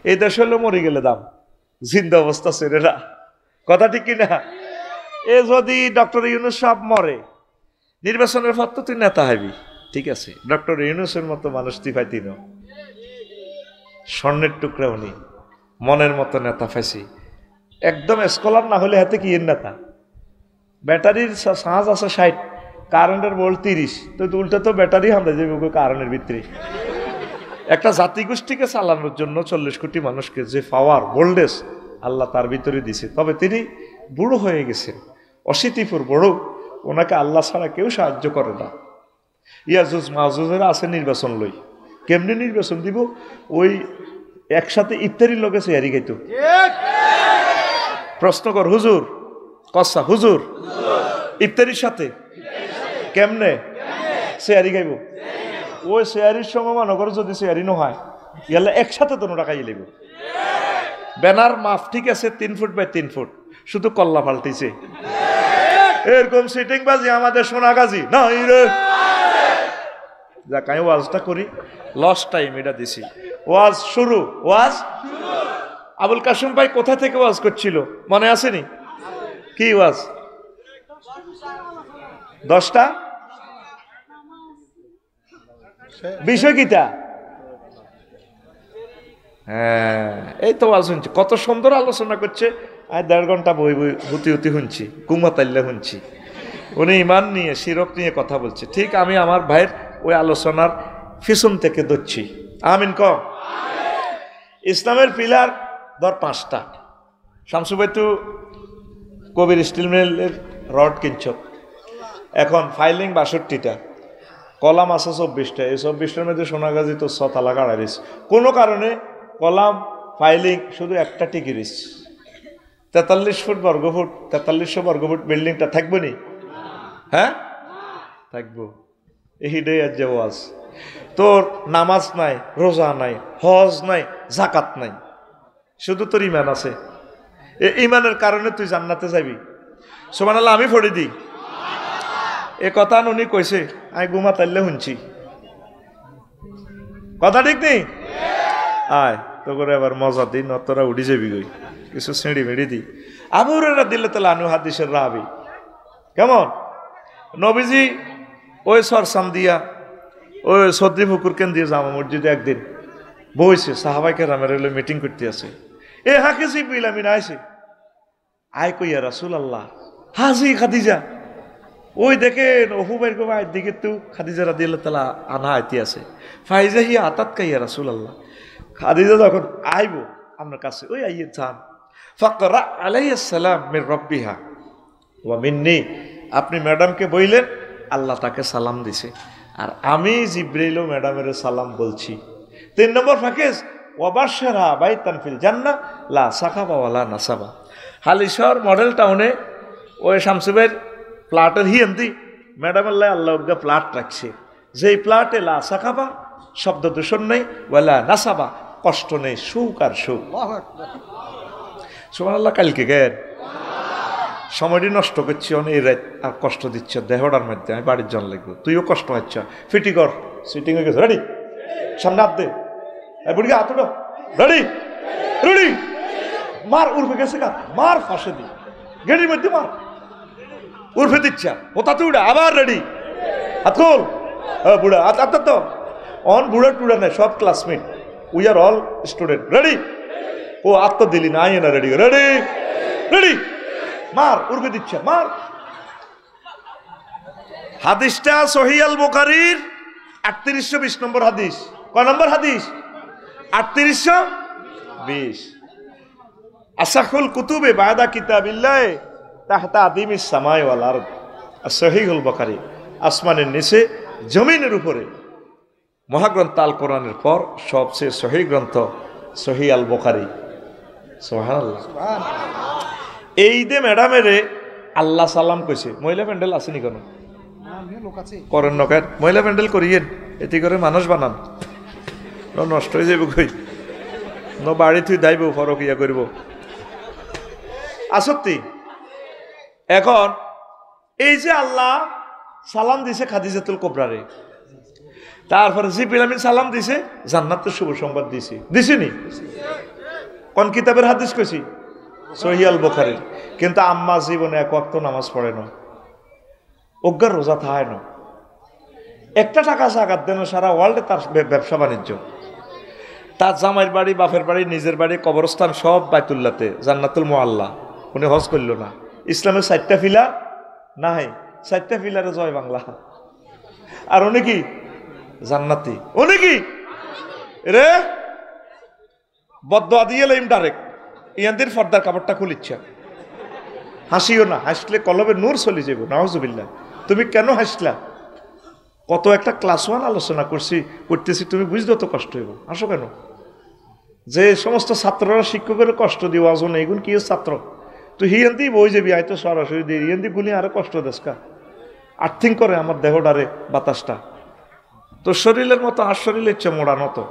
এই দেশ হলো মরে গেলে দাম, জিন্দা অবস্থা ছেড়ে না, কথা ঠিক কিনা? এ যদি ডক্টর ইউনূস সাহেব মরে, নির্বাচনের পর তো তুই নেতা হবি, ঠিক আছে, ডক্টর ইউনূসের মতো মানুষ তুই পাইতি না, স্বর্ণের টুকরা উনি, মনের মতো নেতা পাইছি, একদম স্কলার না হলে হাতে কি এর নেতা। ব্যাটারির সাজ আছে 60, কারেন্টের ভোল্ট 30, তো উল্টা তো ব্যাটারি হামলা যাবে কারেন্টের ভিতরে। একটা জাতিগোষ্ঠীকে চালানোর জন্য 40 কোটি মানুষকে যে পাওয়ার ভোল্টেজ আল্লাহ তার ভিতরে দিছে, তবে তিনি বুড়ো হয়ে গেছেন, অশীতিপুর বড়, ওনাকে আল্লাহ ছাড়া কেউ সাহায্য করে না। ইয়াজুজ মাহুজেরা আছে নির্বাচন লই, কেমনি নির্বাচন দিব? ওই একসাথে ইফতারির লোকে সেয়ারি খাইতো। প্রশ্ন কর হুজুর, কসা হুজুর, ইফতারির সাথে কেমনে সেয়ারি খাইব? ওই শেয়ারির সময় মনে করো যদি শেয়ারি ন হয়, ইয়ালে একসাথে তো টাকা ইলেব। ব্যানার মাফ ঠিক আছে 3 ফুট বাই 3 ফুট, শুধু কল্লা পাল্টিছে। এরকম সিটিং বাজি আমাদের সোনাগাজী নাই রে। যাক আমি ওয়াজটা করি, লস টাইম এটা দিছি। ওয়াজ শুরু, ওয়াজ আবুল কাসিম ভাই কোথা থেকে ওয়াজ করছিল মনে আসেনি? কি ওয়াজ? 10টা বিষয় কিটা? হ্যাঁ, এই তো ওয়াজ শুনছি, কত সুন্দর আলোচনা করছে। আর 1.5 ঘন্টা বই বই হুতি হুতি শুনছি, কুমাতাল্লা শুনছি। উনি ইমান নিয়ে, শিরক নিয়ে কথা বলছে। ঠিক আমি আমার ভাইয়ের ওই আলোচনার পিছন থেকে ধরছি। আমিন ক। ইসলামের পিলার ধর 5টা। শামসু ভাই তো কবির স্টিল মিলের রড কিনছ, এখন ফাইলিং 62টা, কলাম আছে 24টা। এই 24টার মধ্যে সোনাগাজী তো 6 তালা কাড়াইছ। কোনো কারণে কলাম ফাইলিং শুধু একটা টিকিরিস। 43 ফুট বর্গফুট, 4300 বর্গফুট বিল্ডিংটা থাকবো নি? হ্যাঁ থাকবো। এইটাই আজ যে ওয়াজ। তোর নামাজ নাই, রোজা নাই, হজ নাই, জাকাত নাই, শুধু তোর ইমান আছে। এই ইমানের কারণে তুই জান্নাতে যাবি। সুবহানাল্লাহ, আমি পড়ে দিই। এ কথা উনি কইছে, আমি ঘুমা তাইলে শুনছি, কথা ঠিক নেই? আয় তো করে আবার মজা দিই, নতরা উড়ি যাবি গই, কিছু ছিঁড়ি মিড়ি দিই। আবু হুরায়রা দিলে তাহলে আনু হাদিসের রাবি কেমন? নবীজি ওই সরসাম দিয়া ওই সদ্রি পুকুর কেন দিয়ে জামা মসজিদে একদিন বইছে, সাহাবাই কেরামের হইলে মিটিং করতে আছে। এ হাকে জিবরিল আমিন আইছে, আয় কইয়া রাসূলুল্লাহ হাজি খাদিজা। ওই দেখেন অহুবাইর গোমায়ের দিকে তো খাদিজা রাদিয়াল্লাহু তাআলা আনহা আইতে আছে। ফাইজা হি আতাত কাইয়া রাসূলুল্লাহ, খাদিজা যখন আইব আপনার কাছে, ওই আইয়ে চান, ফাকরা আলাইহিস সালাম মির রাব্বিহা ওয়া মিন্নি, আপনি ম্যাডামকে বইলেন আল্লাহ তাকে সালাম দিছে, আর আমি জিবরাইলও ম্যাডামের সালাম বলছি। 3 নম্বর ফাকেজ ওয়াবাশশারা বাইতান ফিল জান্নাহ লা সাখাবা ওয়ালা নাসাবা। হালিশহর মডেল টাউনে ওই শামসুবের প্লাটের হিয়েন্দি ম্যাডামের লাই আল্লাহ প্লাট রাখছে, যেই প্লাটে লা সাখাবা শব্দ দূষণ নেই, ওয়ালা নাসাবা কষ্ট নেই, সুখ আর সুখ। সুবহানাল্লাহ। কালকে গেন সময়টি নষ্ট করছি অনেক রাত, আর কষ্ট দিচ্ছ দেহটার মধ্যে, আমি বাড়ির জন লাগবো, তুইও কষ্ট হচ্ছ। ফিটি কর, সিটিং হয়ে গেছে, রেডি, সামনে হাত দে, বুড়ি হাতটা রেডি, রেডি, মার উর্ফে গেছে গা, মার ফাঁসে দি, গেড়ির মধ্যে মার, উর্ফে দিচ্ছা ওটাতে উড়া, আবার রেডি, হাত খোল, বুড়া হাত তো অন, বুড়া টুড়া নেই, সব classmate, we are all student, ready. ও আত্ম দিলি না, আইয়ে না, রেডি রেডি রেডি, মার উর্ফে দিচ্ছা মার। হাদিসটা সহিহ আল বুখারীর 3820 নম্বর হাদিস। কয় নম্বর হাদিস? 3820। আসাহুল কুতুবে বাদা কিতাবিল্লাহ তাহতা আদিমিস সামাই ওয়াল আরদ। সহিহুল বুখারী, আসমানের নিচে জমিনের উপরে মহাগ্রন্থ আল কোরআনের পর সবচেয়ে সহিহ গ্রন্থ সহিহ আল বুখারী। সুবহানাল্লাহ। এই দে ম্যাডামেরে আল্লাহ সালাম কইছে। মহিলা প্যান্ডেল আসেনি কেন করেন নকেন? মহিলা প্যান্ডেল করিয়েন, এতে করে মানুষ বানান, নষ্ট হয়ে যাবে কই, ন বাড়ি তুই দাইব ফরক ইয়া করব আসক্তি। এখন এই যে আল্লাহ সালাম দিছে খাদিজাতুল কুবরারে, তারপরে জিবরিল আমিন সালাম দিছে, জান্নাতের শুভ সংবাদ দিছি, দিছিনি? কোন কিতাবের হাদিস কইছি? সহিহ আল বুখারীর। কিন্তু আম্মা জীবনে এক ওয়াক্ত নামাজ পড়ে না, অজ্ঞার রোজা থায় না, একটা টাকা জাকাত দেন, সারা ওয়ার্ল্ডে তার ব্যবসা বাণিজ্য, তার জামাইয়ের বাড়ি, বাপের বাড়ি, নিজের বাড়ি, কবরস্থান সব বাইতুল্লাহতে, জান্নাতুল মুআল্লা। উনি হজ করল না। ইসলামের 4টা পিলার নাই, 4টা পিলারে জয় বাংলা। আর উনি কি জান্নাতি, উনি কি রে বদদোয়া দিয়ে লাইম ডাইরেক্ট ইয়াদের ফর্দার কাপড়টা খুলিচ্ছে। হাসিও না, হাসলে কলবে নূর চলে যাবো। নাউজুবিল্লাহ। তুমি কেন হাসলা? কত একটা ক্লাস 1 আলোচনা করতেছি, তুমি বুঝতে তো কষ্ট হইব। আসো কেন? যে সমস্ত ছাত্ররা শিক্ষকের কষ্ট দিব আজন, এগুন কি ছাত্র তুই হিয়ান্তি বই যাবি, আয় তো সরাসরি দিয়ে হিয়ান্তি গুলি আরো কষ্ট দেশকা আর্থিং করে আমার দেহটারে বাতাসটা। তোর শরীরের মতো আর শরীরের চেয়ে মোড়ানো তো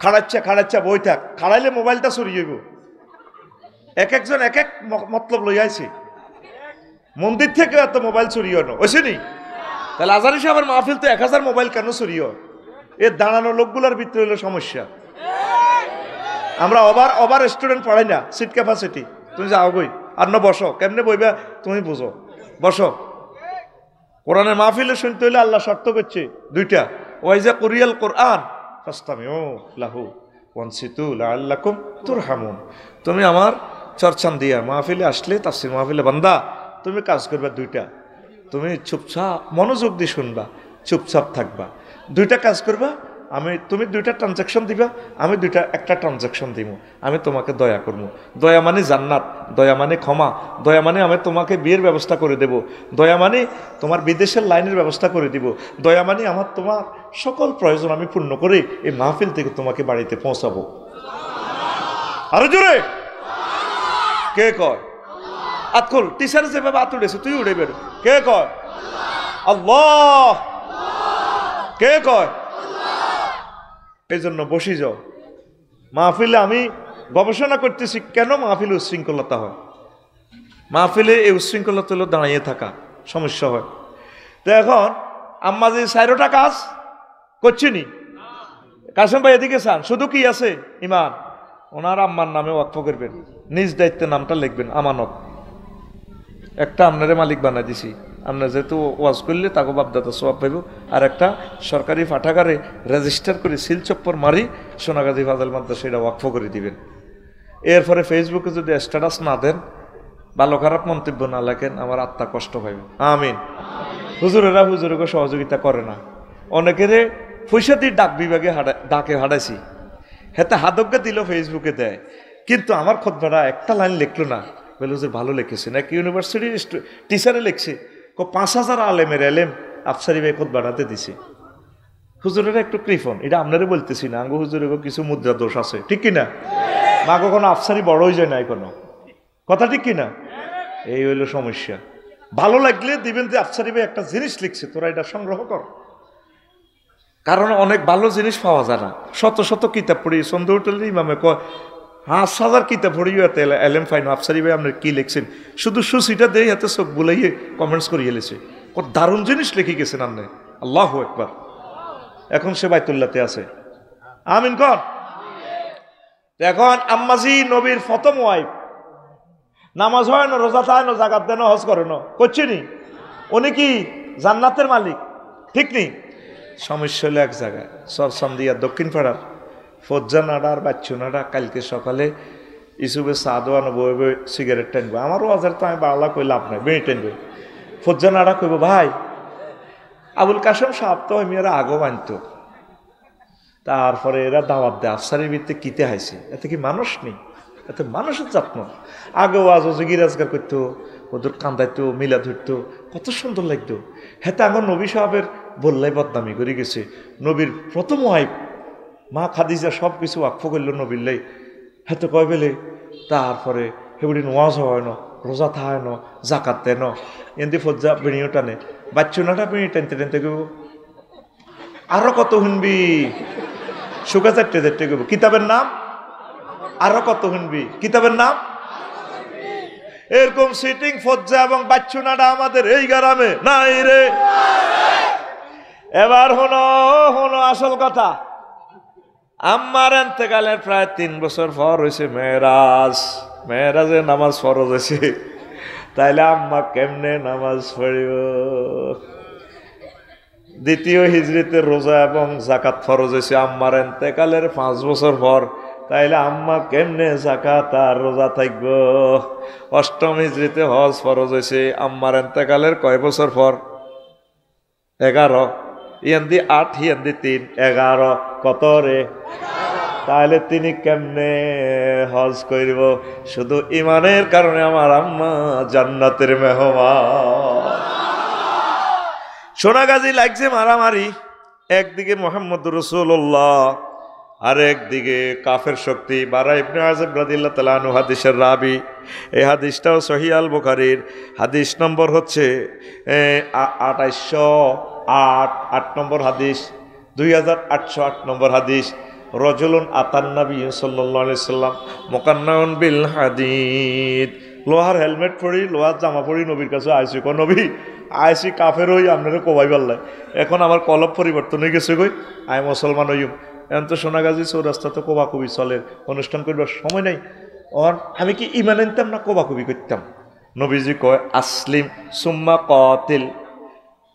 খাড়াচ্ছা বই থাক, খাড়াইলে মোবাইলটা চুরি যাইব। এক একজন এক এক মতলব লই আইছি, মন্দির থেকে এত মোবাইল চুরি হনো ওইসে নি? তাহলে আজারি সাহেবের মাহফিল তো 1000 মোবাইল কেন চুরি হয়? এর দাঁড়ানো লোকগুলোর ভিতরে হলো সমস্যা। আমরা ওভার স্টুডেন্ট পড়াই না, সিট ক্যাপাসিটি। তুমি যাও গই আর না বসো, কেমনে বইবা তুমি বুঝো, বসো। কোরআনের মাহফিলে শুনতে হইলে আল্লাহ শর্ত করছে 2টা, ওয়াইজা কুরিয়াল কোরআন ফাসতামিউ লাহু ওয়ানসিতু লাআল্লাকুম তুরহামুন। তুমি আমার চর্চান দিয়া মাহফিলে আসলে, তাফসীর মাহফিলে বান্দা তুমি কাজ করবা 2টা, তুমি চুপচাপ মনোযোগ দিয়ে শুনবা, চুপচাপ থাকবা। 2টা কাজ করবা, তুমি 2টা ট্রানজাকশন দিবা, আমি একটা ট্রানজাকশন দিব। আমি তোমাকে দয়া করবো। দয়া মানে জান্নাত, দয়া মানে ক্ষমা, দয়া মানে আমি তোমাকে বিয়ের ব্যবস্থা করে দেব, দয়া মানে তোমার বিদেশের লাইনের ব্যবস্থা করে দিব, দয়া মানে তোমার সকল প্রয়োজন আমি পূর্ণ করে এই মাহফিল থেকে তোমাকে বাড়িতে পৌঁছাবো। আরো জোরে কে কয়? আতকুল টিচার যেভাবে আত উঠেছে তুই উঠে বেরো। কে কয়? আল্লাহ। কে কয়? এই জন্য বসি যাও মাহফিলে। আমি গবেষণা করতেছি কেন মাহফিলে উচ্ছৃঙ্খলতা হয়। মাহফিলে এই উচ্ছৃঙ্খলতা হলো দাঁড়িয়ে থাকা, সমস্যা হয়। তো এখন আম্মা যে 4টা কাজ করছিনি, কাসেম ভাই এদিকে চান, শুধু কি আছে ইমান, ওনার আম্মার নামে ওয়াকফ করবেন, নিজ দায়িত্বে নামটা লিখবেন আমানত। একটা আপনারে মালিক বানাই দিছি, আপনার যেহেতু ওয়াজ করলে তাকে বাপদাতা সওয়াব পাইব। আর একটা সরকারি পাঠাগারে রেজিস্টার করে সিল চপ্পর মারি সোনাগাজী ফাজাল মাদ্রাসা সেটা ওয়াকফ করে দিবেন। এরপরে ফেসবুকে যদি স্ট্যাটাস না দেন, ভালো খারাপ মন্তব্য না লেখেন, আমার আত্মা কষ্ট পাইবে। আমিন। হুজুরেরা হুজুরকে সহযোগিতা করে না, অনেকেরে পয়সা দিয়ে ডাক বিভাগে ডাকে হাঁটাইছি, হেতে হাদককে দিল ফেসবুকে দেয়, কিন্তু আমার খোদবাটা একটা লাইন লিখলো না। বলে হুজুর ভালো লিখেছেন, এক ইউনিভার্সিটির টিচারে লিখছে 5000 আলেমের এলেম আফসারি ভাই খোদবাটাতে দিছে। হুজুরেরা একটু কৃপণ, এটা আপনারে বলতেছি না, আঙ্গো হুজুরের কিছু মুদ্রা দোষ আছে, ঠিক কিনা? মা কখনো আফসারি বড় হয়ে যায় না কোনো কথা, ঠিক কিনা? এই হইল সমস্যা। ভালো লাগলে দিবেন যে আফসারি ভাই একটা জিনিস লিখছে, তোরা এটা সংগ্রহ কর। কারণ অনেক ভালো জিনিস পাওয়া যায় না। শত শত কিতাব পড়ি, সন্দেহ উঠলে ইমামে কয় 5000 কিতাব পড়িও এত এলেম ফাইন, আফসারি ভাই আপনার কি লিখছেন, শুধু সুসিটা দেই হাতে চোখ বুলাইয়ে কমেন্টস করিয়ে লেছে, কত দারুণ জিনিস লিখে গেছেন আপনি। আল্লাহু আকবার। এখন সে বাইতুল্লাহতে আছে। আমিন কর। এখন আম্মাজি নবীর প্রথম ওয়াইফ, নামাজ হয় না, রোজা থাকে না, জাকাত দেন, হজ করে না, করছে নি, উনি কি জান্নাতের মালিক? ঠিক নেই। সমস্যা হলো এক জায়গায়, সরসামদিয়া দক্ষিণ পাড়ার ফজ্জা নাডা আর বাচ্চু নাডা কালকে সকালে ইসুবে সাদোয়ানো বই বই সিগারেট টানবো। আমারও আজার তো আমি বাংলা কই লাভ নাই, বেড়ি টানবে। ফজ্জা নাডা কইব ভাই আবুল কাসেম সাহেব তো মেয়েরা আগো মানত, তারপরে এরা দাওয়াত দেয় আফসারির ভিত্তি কিতে হাইছে, এতে কি মানুষ নেই, এতে মানুষের যত্ন। আগে ওয়াজ গিরাজগার করতো, ওদের কান্দাইতো, মিলা ধরতো, কত সুন্দর লাগতো। হেতে আমার নবী সাহেবের বললাই বদনামি করে গেছে। নবীর প্রথম ওয়াইফ মা খাদিজা সব কিছু ওয়াকফ করলো নবীল্লাই, হেতে কয় বেলে। তারপরে সেগুলি ওয়াজ হয় না, রোজা থায় না, জাকাত দেয় না, এমনি ফজ্জা বেড়িও টানে, বাচ্চুনাটা বেড়ি টানতে টানতে গেব। আরো কত শুনবি, শুকা চারটে চারটে গেব। কিতাবের নাম আরো কত শুনবি, কিতাবের নাম। এরকম সিটিং ফজ্জা এবং বাচ্চুনাটা আমাদের এই গ্রামে নাই রে। এবার হলো হলো আসল কথা। আম্মার এন্তেকালের প্রায় 3 বছর পর হয়েছে মেরাজ। মেরাজে নামাজ ফরজ হয়েছে, তাইলে আম্মা কেমনে নামাজ পড়িব? দ্বিতীয় হিজরিতে রোজা এবং জাকাত ফরজ হয়েছে আম্মার এন্তেকালের 5 বছর পর, তাইলে আম্মা কেমনে জাকাত আর রোজা থাকব? অষ্টম হিজরিতে হজ ফরজ হয়েছে আম্মার এন্তেকালের কয় বছর পর? 11। ইয়ান্দি 8, ইয়ান্দি 3, 11 কত রে? তাহলে তিনি কেমনে হজ করব? শুধু ইমানের কারণে আমার আম্মা জান্নাতের মেহমান। সোনাগাজী লাগছে মারামারি, একদিকে মুহাম্মদুর রাসূলুল্লাহ আর একদিকে কাফের শক্তি। বারা ইবনে আযিব রাদিয়াল্লাহু তাআলা আনহু হাদিসের রাবি। এই হাদিসটাও সহিহ আল বুখারীর হাদিস নম্বর হচ্ছে 2808 নম্বর হাদিস, 2808 নম্বর হাদিস। রজুলুন আতান নবী সাল্লাল্লাহু আলাইহি সাল্লাম মুকান্নাউন বিল হাদিদ। লোহার হেলমেট পরি, লোহার জামা পরি নবীর কাছে আইসি। কো নবী আইসি কাফের হই আপনারা কোবাই পারলাই, এখন আমার কলব পরিবর্তন হয়ে গেছে, কই আই মুসলমান হইম। এখন তো সোনাগাজী চৌরাস্তা তো কোবাকুবি চলে, অনুষ্ঠান করবার সময় নাই। আর আমি কি ইমান আনতাম না কোবাকুবি করতাম? নবীজি কয় আসলিম সুম্মা কাতিল,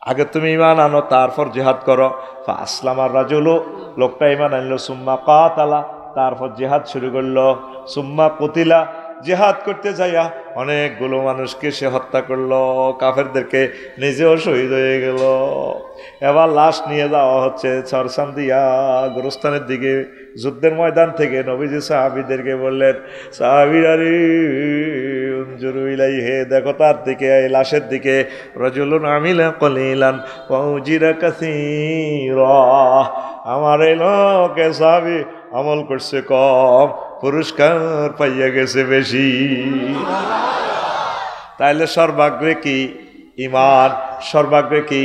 আগে তুমি ইমান আনো তারপর জিহাদ করো। আসলাম আর রাজুলু, লোকটা ইমান আনলো। সুম্মা কাতালা, তারপর জিহাদ শুরু করলো। সুম্মা কুতিলা, জিহাদ করতে যাইয়া অনেকগুলো মানুষকে সে হত্যা করলো, কাফেরদেরকে, নিজেও শহীদ হয়ে গেল। এবার লাশ নিয়ে যাওয়া হচ্ছে চরসান্দিয়া গোরস্থানের দিকে। যুদ্ধের ময়দান থেকে নবীজি সাহাবীদেরকে বললেন, সাহাবীরা রে উনজুরু ইলাইহি, দেখো তার দিকে, এই লাশের দিকে। রাজুলুন আমিলা কলিলান ওয়া উজিরা কাসীরা, আমার এই লোকে সাহাবী আমল করছে কম, পুরস্কার পাইয়া গেছে বেশি। তাইলে সর্বাগ্রে কি? ইমান। সর্বাগ্রে কি?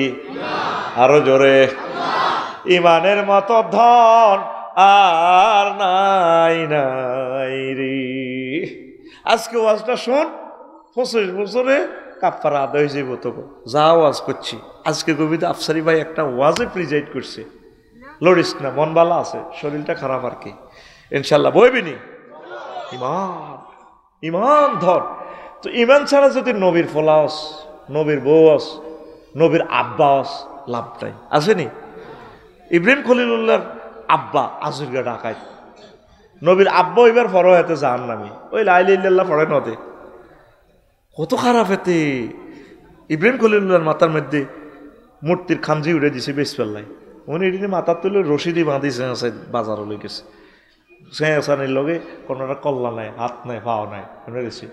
আরো জোরে। ইমানের মতো ধন আর নাই নাই রে। আজকে ওয়াজটা শোন, 25 বছরে কাফারা আদায় হয়ে যাবো। তো যা ওয়াজ করছি আজকে কবিতা আফসারি ভাই একটা ওয়াজে প্রিজাইড করছে। লড়িস না, মন ভালো আছে, শরীরটা খারাপ আর কি, ইনশাল্লাহ বইবিনি। ইমান, ইমান ধর। তো ইমান ছাড়া যদি নবীর ফলাস, নবীর বউস, নবীর আব্বাস, লাভ নাই। আসেনি? ইব্রাহিম খলিলুল্লাহর আব্বা আজুরগা ডাকায়, নবীর আব্বা এবার ফরো হেতে জাহান্নামী, ওই লাইলা ইল্লাল্লাহ পড়ে নদে। কত খারাপ হেতে। ইব্রাহিম খলিলুল্লাহর মাথার মধ্যে মূর্তির খামজি উড়ে দিছে বেসপাল্লাই, উনি এটি মাথার তুলে রশিদি বাঁধিছে, বাজারও লই গেছে। সেসানির লগে কোনোটা কল্লা নাই, হাত নাই, পাও নাই, শুনে গেছি।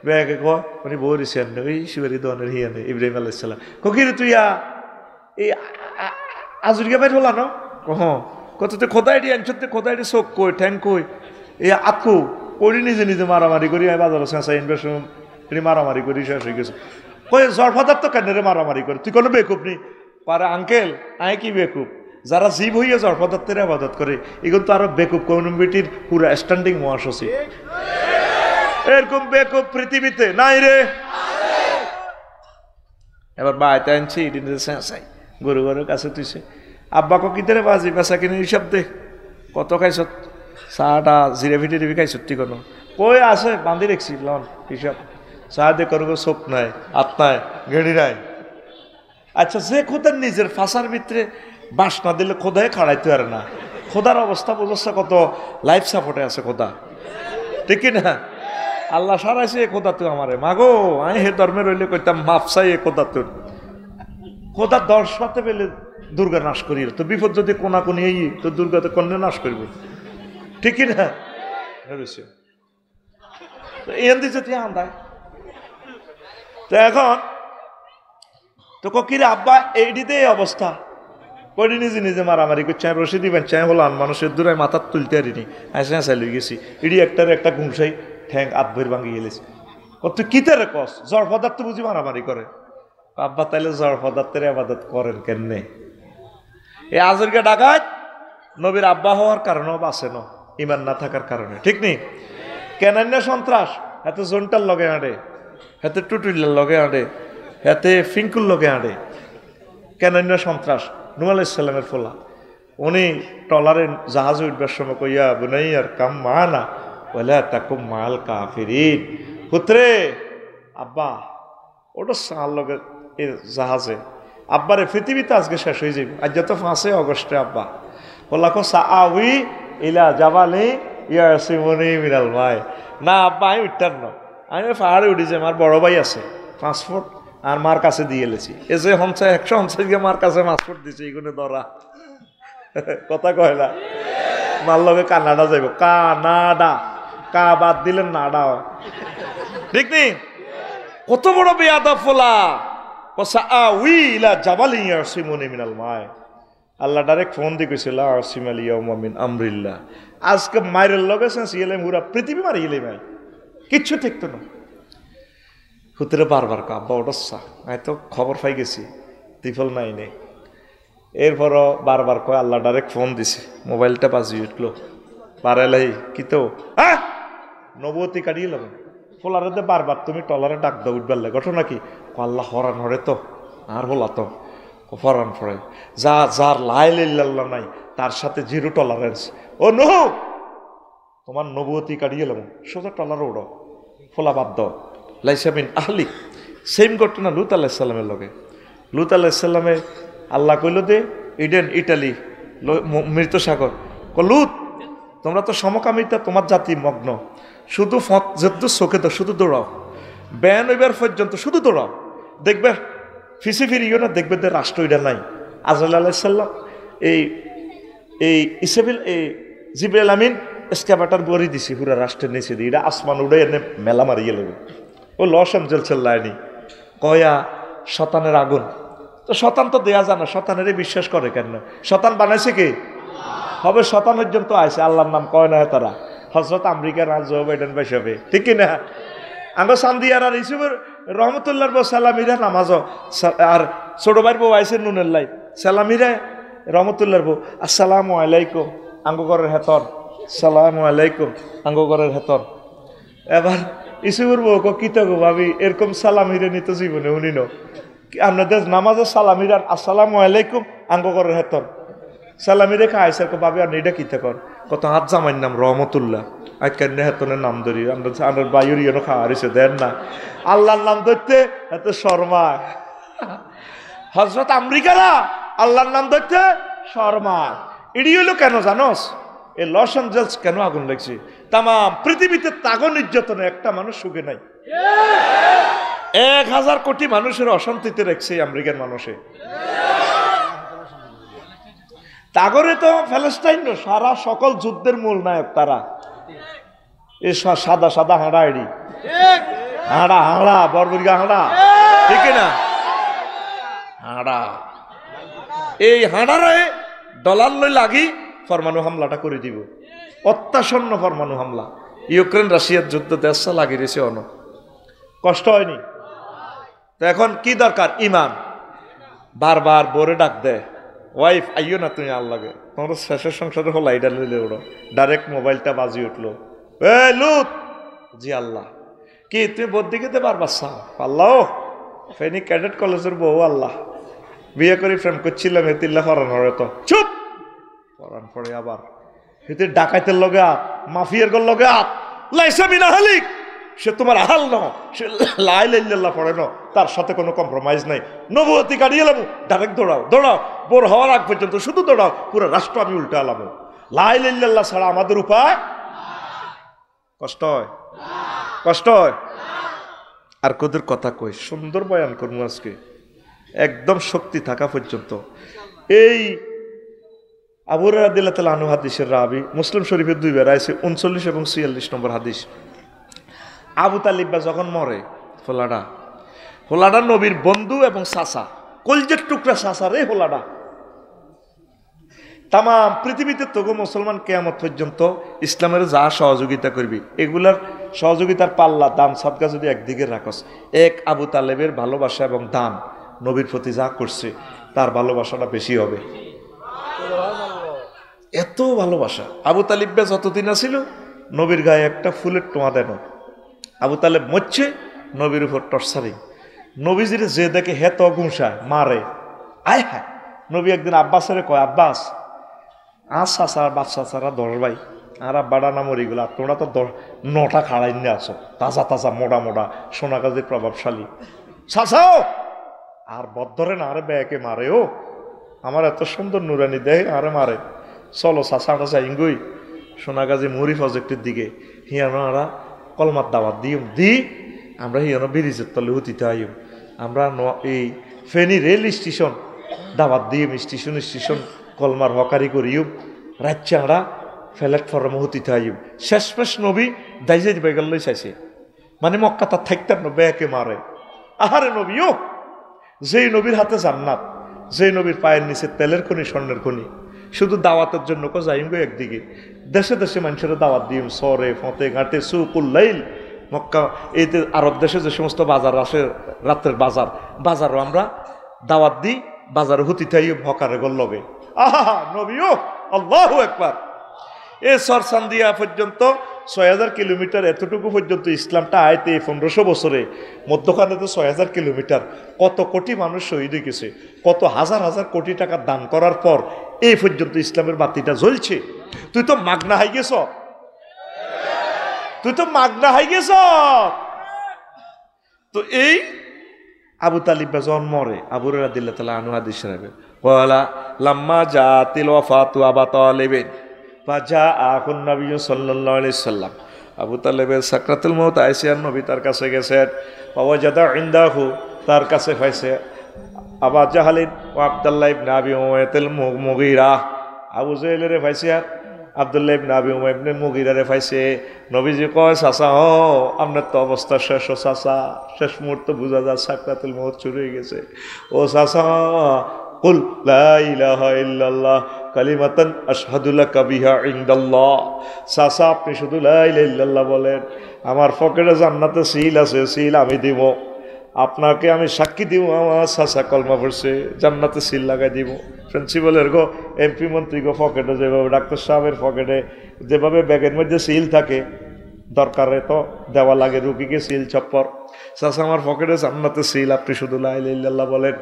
বেগে কয় উনি বই রিসি আনে, ওই শিবারি দোয়ানের হিয়ানে ইব্রাহিম আলাইসাল্লাম। ককিরে তুই এই আজুরিয়া বাইর হলা ন? কত তো খোদাই ডি আনছতে, খোদাই ডি চোখ কই, ঠ্যাং কই, এই আতকো করি নিজে নিজে মারামারি করি, বাজার চেঁচা ইনভেস্ট মারামারি করি শেষ হয়ে গেছে। কই জরফাদার তো কেন মারামারি করে? তুই কোনো বেকুব নেই পারে আঙ্কেল, আয় কি বেকুব? যারা জীব হইয়া জরফাদাত্তের আবাদত করে এগুলো তো আরো বেকুব কমিউনিটির পুরো স্ট্যান্ডিং মহাসচিব। এরকম বেকুব পৃথিবীতে নাই রে। এবার বাইতে আনছি চাই গরু গরুর কাছে তুইছে, আব্বা কিতে বাজি বেচা কিনে হিসাব দে, কত খাইছ? চাটা জিরে ভিটে দিবি খাইছ? তুই কোনো কই আছে বান্ধি রেখছি লন হিসাব। চা দে করবো, চোখ নাই, হাত নাই, গেড়ি নাই। আচ্ছা, যে খোদার নিজের ফাঁসার ভিতরে বাস না দিলে খোদাই খাড়াইতে পারে না। খোদার অবস্থা বুঝছে কত লাইফ সাপোর্টে আছে খোদা, ঠিক না? আল্লাহ সারাইছে এ খোদা তুই আমারে মাগো, আমি হে ধর্মে রইলে কইতাম মাপ চাই এ খোদা তোর। খোদার দর্শ পাতে পেলে দুর্গা নাশ করি, তো বিপদ যদি কোনা কোনি এই তো দুর্গাতে কন্যা নাশ করবে, ঠিক না? এন দিচ্ছে তুই আন্দায়। তো এখন তো কিরে আব্বা এইটিতে এই অবস্থা করি, নিজে নিজে মারামারি করছে। আমি রশি দিবেন চাই হলাম মানুষের দূরায় মাথার তুলতে পারিনি, আইসা চাই লই গেছি। এটি একটার একটা ঘুমসাই ঠ্যাং আধ ভৈর ভাঙি গেলেছি। তুই কিতারে কস? জড় পদার্থ বুঝি মারামারি করে? আব্বা তাইলে জড় পদার্থের আবাদত করেন কেমনে? এই আজরকে ডাকাত নবীর আব্বা হওয়ার কারণেও বাঁচে না, ইমান না থাকার কারণে, ঠিক নেই? কেনান্য সন্ত্রাস এত জোনটার লগে আঁড়ে, হাতে টুটুইলার লগে আঁড়ে, হাতে ফিঙ্কুর লগে আঁড়ে। কেনান্য সন্ত্রাস নূহ আলাইহিস সালামের ফোলা, উনি ট্রলারে জাহাজে উঠবার সময় কইয়া বুনাইয়ার কাম মানা ওয়ালা তাকুম মাল কাফিরিন, পুত্রে আব্বা ওটা সাল লগে এই জাহাজে, আব্বারে পৃথিবীতে আজকে শেষ হয়ে যাবে, আজ তো 5 আগস্টে আব্বা বললা কো সাআউই ইলা জাবালি ইয়াসিমুনি মিনাল মাই, না আব্বা আমি উঠতাম না, আমি পাহাড়ে উঠি যে আমার বড় ভাই আছে 5 ফুট আর মার কাছে দিয়ে এলেছি, এ যে হমসা 100 হমসা গিয়ে মার কাছে 5 ফুট দিছে, এইগুলো ধরা কথা কয় না, মার লগে কানাডা যাইব, কানাডা, কা বাদ দিলেন নাডা হয়, ঠিক নেই? কত বড় বেয়াদব ফোলা, সাআউই ইলা জাবালি ইয়াসিমুনি মিনাল মাই, আল্লাহ ডাইরেক্ট ফোন দিয়ে কইছিল আসিম আল ইয়াউমা মিন আমরিল্লাহ, আজকে মায়ের লগে সিয়েলে মুরা পৃথিবী মারি গেলে ভাই, কিচ্ছু ঠিকতো না। হুতরে বারবার কা আব্বা ওটসা, আমি তো খবর পাই গেছি ত্রিফল নাই নেই, এরপরও বারবার কয় আল্লাহ ডাইরেক্ট ফোন দিছে, মোবাইলটা বাজিয়ে উঠলো, পারেলাই কি তো হ্যাঁ নবতী কাটিয়ে লাম ফোলারে বারবার তুমি টলারে ডাক দাও উঠবার লাগে, ঘটনা কি? আল্লাহ হরান হরে তো আর হলা তো ফরান ফরে, যা যার লাইল্লাহ নাই তার সাথে জিরো টলারেন্স, ও নূহ তোমার নবতী কাটিয়ে লাম, সোজা টলারে উড়ো, ফোলা বাদ দাও, লাইসা মিন আহলিক। সেম ঘটনা লুত আলাইহিস সালামের লগে, লুত আলাইহিস সালামে আল্লাহ কইল দে ইডেন ইটালি মৃত সাগর, লুত তোমরা তো সমকামিতা, তোমার জাতি মগ্ন, শুধু যত চোখে তো শুধু দৌড়াও, ব্যান হইবার পর্যন্ত শুধু দৌড়াও, দেখবে ফিসি ফিরিও না, দেখবে যে রাষ্ট্র এটা নাই। আজরাইল আলাইহিস সালাম এই ইসরাফিল এই জিবরাইল আমিন এসকাভেটর বড়ি দিছি পুরো রাষ্ট্রের নিচে দিয়ে, এটা আসমান উড়ে এনে মেলা মারিয়ে নেবে, ও লস এঞ্জেলসের লাইনি কয়া শতানের আগুন, তো শতান তো দেয়া যায় না, শতানেরই বিশ্বাস করে কেন? শতান বানাইছে কি হবে? শতানের জন্য তো আইসে, আল্লাহর নাম কয় না তারা, হযরত আমেরিকার রাজ বাইডেন বসাবে, ঠিক কিনা? আঙ্গ সান্দিয়ার আর ইসুফের রহমতুল্লাহর বউ সালামিরা নামাজ, আর ছোট ভাইয়ের বউ আইসে নুনের লাই, সালামিরা রহমতুল্লাহর বউ আসসালামু আলাইকুম আঙ্গ ঘরের হেতর, সালামু আলাইকুম আঙ্গ ঘরের হেতর। এবার ইসুফের বউ কিতা গো ভাবি এরকম সালামিরা নিত জীবনে উনি ন, আপনাদের নামাজে সালামিরার আসসালামু আলাইকুম আঙ্গ ঘরের হেতর, সালামি রেখা আইসে ভাবি আপনি এটা কিতা কর, কত হাত জামাইর নাম রহমতুল্লাহ, আজকের হেতনের নাম ধরি আমরা বায়ুর ইয়েনো খাওয়া হারিয়েছে দেন না, আল্লাহর নাম ধরতে এত শর্মা, হযরত আমেরিকারা আল্লাহর নাম ধরতে শর্মা, এটি হইল কেন জানোস? এই লস এঞ্জেলস কেন আগুন লাগছে? তাম পৃথিবীতে তাগো নির্যাতনে একটা মানুষ সুখে নাই, 1000 কোটি মানুষের অশান্তিতে রাখছে আমেরিকার মানুষে, তাগরে তো প্যালেস্টাইন সারা সকল যুদ্ধের মূল নায়ক তারা, এই সাদা সাদা হাঁড়া এড়ি হাঁড়া হাঁড়া বরবরিগা হাঁড়া, ঠিক না? হাঁড়া এই হাঁড়ারে ডলার লই লাগি পরমাণু হামলাটা করে দিব, অত্যাসন্ন পরমাণু হামলা, ইউক্রেন রাশিয়ার যুদ্ধ দেশটা লাগিয়ে দিয়েছে, অন কষ্ট হয়নি? তো এখন কি দরকার? ইমান। বারবার বোরে ডাক দেয়, ওয়াইফ আইও না তুমি আল্লাহকে, তোমার শেষের সংসারে হলো এটা লইলে ওড়ো, ডাইরেক্ট মোবাইলটা বাজি উঠলো, এ লুত, জি আল্লাহ, কি তুমি বোর দিকে তে পারবা? আল্লাহ ফেনী ক্যাডেট কলেজের বউ, আল্লাহ বিয়ে করে ফ্রেম করছিলাম, হেতিল্লা ফরান হরে তো চুপ ফরান পড়ে, আবার হেতে ডাকাইতের লগে আপ, মাফিয়ার গল লগে আপ, লাইসা বিনা হালিক, সে তোমার হাল ন, সে লাইল্লাহ পড়ে ন, তার সাথে কোনো কম্প্রোমাইজ নাই, নবুয়তি কাটিয়ে এলাম, ডাইরেক্ট দৌড়াও দৌড়াও, বোর হওয়ার আগ পর্যন্ত শুধু দৌড়াও, পুরো রাষ্ট্র আমি উল্টা এলাম, লাইল্লাহ ছাড়া আমাদের উপায়। কষ্ট হয়, কষ্ট হয়। আর কদের কথা কই, সুন্দর বয়ান করবো আজকে, একদম শক্তি থাকা পর্যন্ত। এই আবু হুরায়রা রাদিয়াল্লাহু তাআলা আনহু হাদিসের রাবি, মুসলিম শরীফের 2 বার আছে 39 এবং 46 নম্বর হাদিস। আবু তালিব যখন মরে, হোলাডা নবীর বন্ধু এবং চাচা, কলজের টুকরা চাচা রে হোলাডা, তাম পৃথিবীতে তবু মুসলমান কিয়ামত পর্যন্ত ইসলামের যা সহযোগিতা করবি, এগুলার সহযোগিতার পাল্লা দান সদকা যদি একদিকে রাখস, এক আবু তালেবের ভালোবাসা এবং দান নবীর প্রতি যা করছে তার ভালোবাসাটা বেশি হবে। এত ভালোবাসা আবু তালিব যতদিন আছিল, নবীর গায়ে একটা ফুলের টোয়া দেন। আবু তালেব মরছে, নবীর উপর টর্চারিং, নবীজির যে দেখে হেত গুমসা মারে, আয় হ্যাঁ নবী একদিন আব্বাসের কয়, আব্বাস আর চাচার বাচ্চা চারা 10 ভাই, আর আব্বাডা না মরিগুলা, তোমরা তো 9টা খাড়াই নিয়ে আসো, তাজা তাজা মোটা মোটা সোনাগাজির প্রভাবশালী চাচাও আর বদ্ধরে না, আরে ব্যাকে মারে, ও আমার এত সুন্দর নুরানি দেয় আরে মারে, চলো চাচাটা চাইঙ্গুই সোনাগাজী মুড়ি প্রজেক্টের দিকে, হিয়ানোরা কলমার দাওয়াত দি আমরা হিয়ানো ব্রিজের তলে হতিতে আইম, আমরা এই ফেনী রেল স্টেশন দাওয়াত দিম, স্টেশন কলমার হকারি করিও, রাজ্যে আমরা প্ল্যাটফর্ম হতিতে আইম। শেষমেশ নবী দাইজে বেগাল্লই চাইছে, মানে মক্কা তার থাকতেন না, ব্যাকে মারে। আহারে নবীও, যেই নবীর হাতে জান্নাত, যেই নবীর পায়ের নিচে তেলের খনি স্বর্ণের খনি, শুধু দাওয়াতের জন্য কো যাইম গো একদিকে, দেশে দেশে মানুষের দাওয়াত দিম, সরে ফতে ঘাটে সুকুল্লাইল, মক্কা এইতে আরব দেশে যে সমস্ত বাজার আসে, রাতের বাজারও আমরা দাওয়াত দিই, বাজারে হতি থাই হকারে গল্লবে। আহা নবীও, আল্লাহু আকবার। এ সরসান্দিয়া পর্যন্ত 6000 কিলোমিটার, এতটুকু পর্যন্ত ইসলামটা আয়তে 1500 বছরে, মধ্যখানে তো 6000 কিলোমিটার, কত কোটি মানুষ শহীদ হয়ে গেছে, কত হাজার হাজার কোটি টাকা দান করার পর এই পর্যন্ত ইসলামের বাতিটা জ্বলছে। তুই তো মাগনা হাই গেছ, তো এই আবু তালিব যখন মরে, আবু রাদিয়াল্লাহু তাআলা আনহু হাদিস শরীফে ওয়ালা লাম্মা জাতিল ওয়াফাতু আবা তালিবিন ফাজাআহুন নবী সাল্লাল্লাহু আলাইহি সাল্লাম, আবু তালেবের সাকরাতুল মউত আইসে, আর নবী তার কাছে গেছেন, ওয়াজাদা ইনদাহু, তার কাছে পাইছে আবা জাহালিন ও আব্দুল্লাহ ইবনে আবি উমাইয়াতুল মুগীরা, আবু জাহেলের পাইছে আর আব্দুল্লাহ ইবনে আবি উমাইয়া ইবনে মুগীরারে পাইছে। নবীজি কয়, চাচা ও আপনার তো অবস্থা শেষ, ও চাচা শেষ মুহূর্তে বোঝা যায় সাকরাতুল মউত শুরু হয়ে গেছে, ও চাচা কুল লা ইলাহা ইল্লাল্লাহ কালিমাতান আশহাদু লাকা বিহা ইনদাল্লাহ, চাচা আপনি শুধু লা ইলাহা ইল্লাল্লাহ বলেন, আমার পকেটে জান্নাতে সিল আছে, সিল আমি দিব, আপনাকে আমি সাক্ষী দিব, আমার চাচা কলমা পড়ছে, জান্নাতে সিল লাগাই দিব। প্রিন্সিপালের গো, এমপি মন্ত্রী গো পকেটে যেভাবে, ডাক্তার সাহেবের পকেটে যেভাবে ব্যাগের মধ্যে সিল থাকে, দরকারে তো দেওয়া লাগে রুগীকে সিল চপ্পর, চাচা আমার পকেটে জান্নাতে সিল, আপনি শুধু লা ইলাহা ইল্লাল্লাহ বলেন।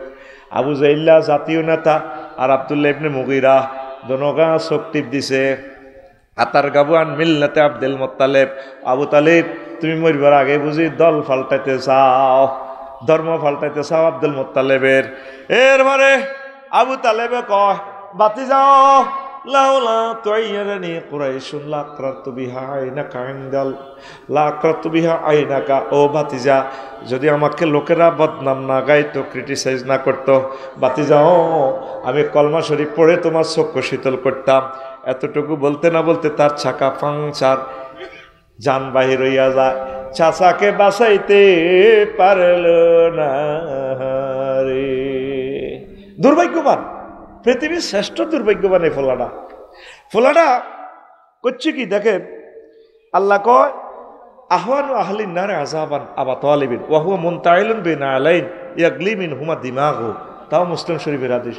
আবু জাইল্লা জাতীয় নেতা আর আব্দুল্লাহ ইবনে মুগীরা দোনোগা চোখ টিপ দিছে, আতার গাবুয়ান মিল্লাতে আব্দুল মুত্তালিব, আবু তালিব তুমি মরবার আগে বুঝি দল পাল্টাইতে চাও, ধর্ম পাল্টাইতে চাও আব্দুল মুত্তালিবের। এরপরে আবু তালেবে কয়, বাতি যাও, লাউলা তুয়াইয়ারানি কুরাইশুন লাকরাতু বিহা আইনাকা ইনদাল, লাকরাতু বিহা আইনাকা, ও ভাতিজা যদি আমাকে লোকেরা বদনাম না গাইতো, ক্রিটিসাইজ না করতো, বাতিজাও আমি কলমা শরীফ পড়ে তোমার চক্ষু শীতল করতাম। এতটুকু বলতে না বলতে তার ছাকা পাংচার, জান বাহির হইয়া যায়, চাচাকে বাঁচাইতে পারল না রে। দুর্ভাগ্যবান, পৃথিবীর শ্রেষ্ঠ দুর্ভাগ্যবান এই ফোলাটা করছে কি দেখেন, আল্লাহ কয় আহওয়ানু আহলিন নারে আযাবান আবা তালিবিন ওয়া হুয়া মুনতাইলুন বিনা আলাইন ইয়াগলি মিনহুমা দিমাগু, তাও মুসলিম শরীফের হাদিস।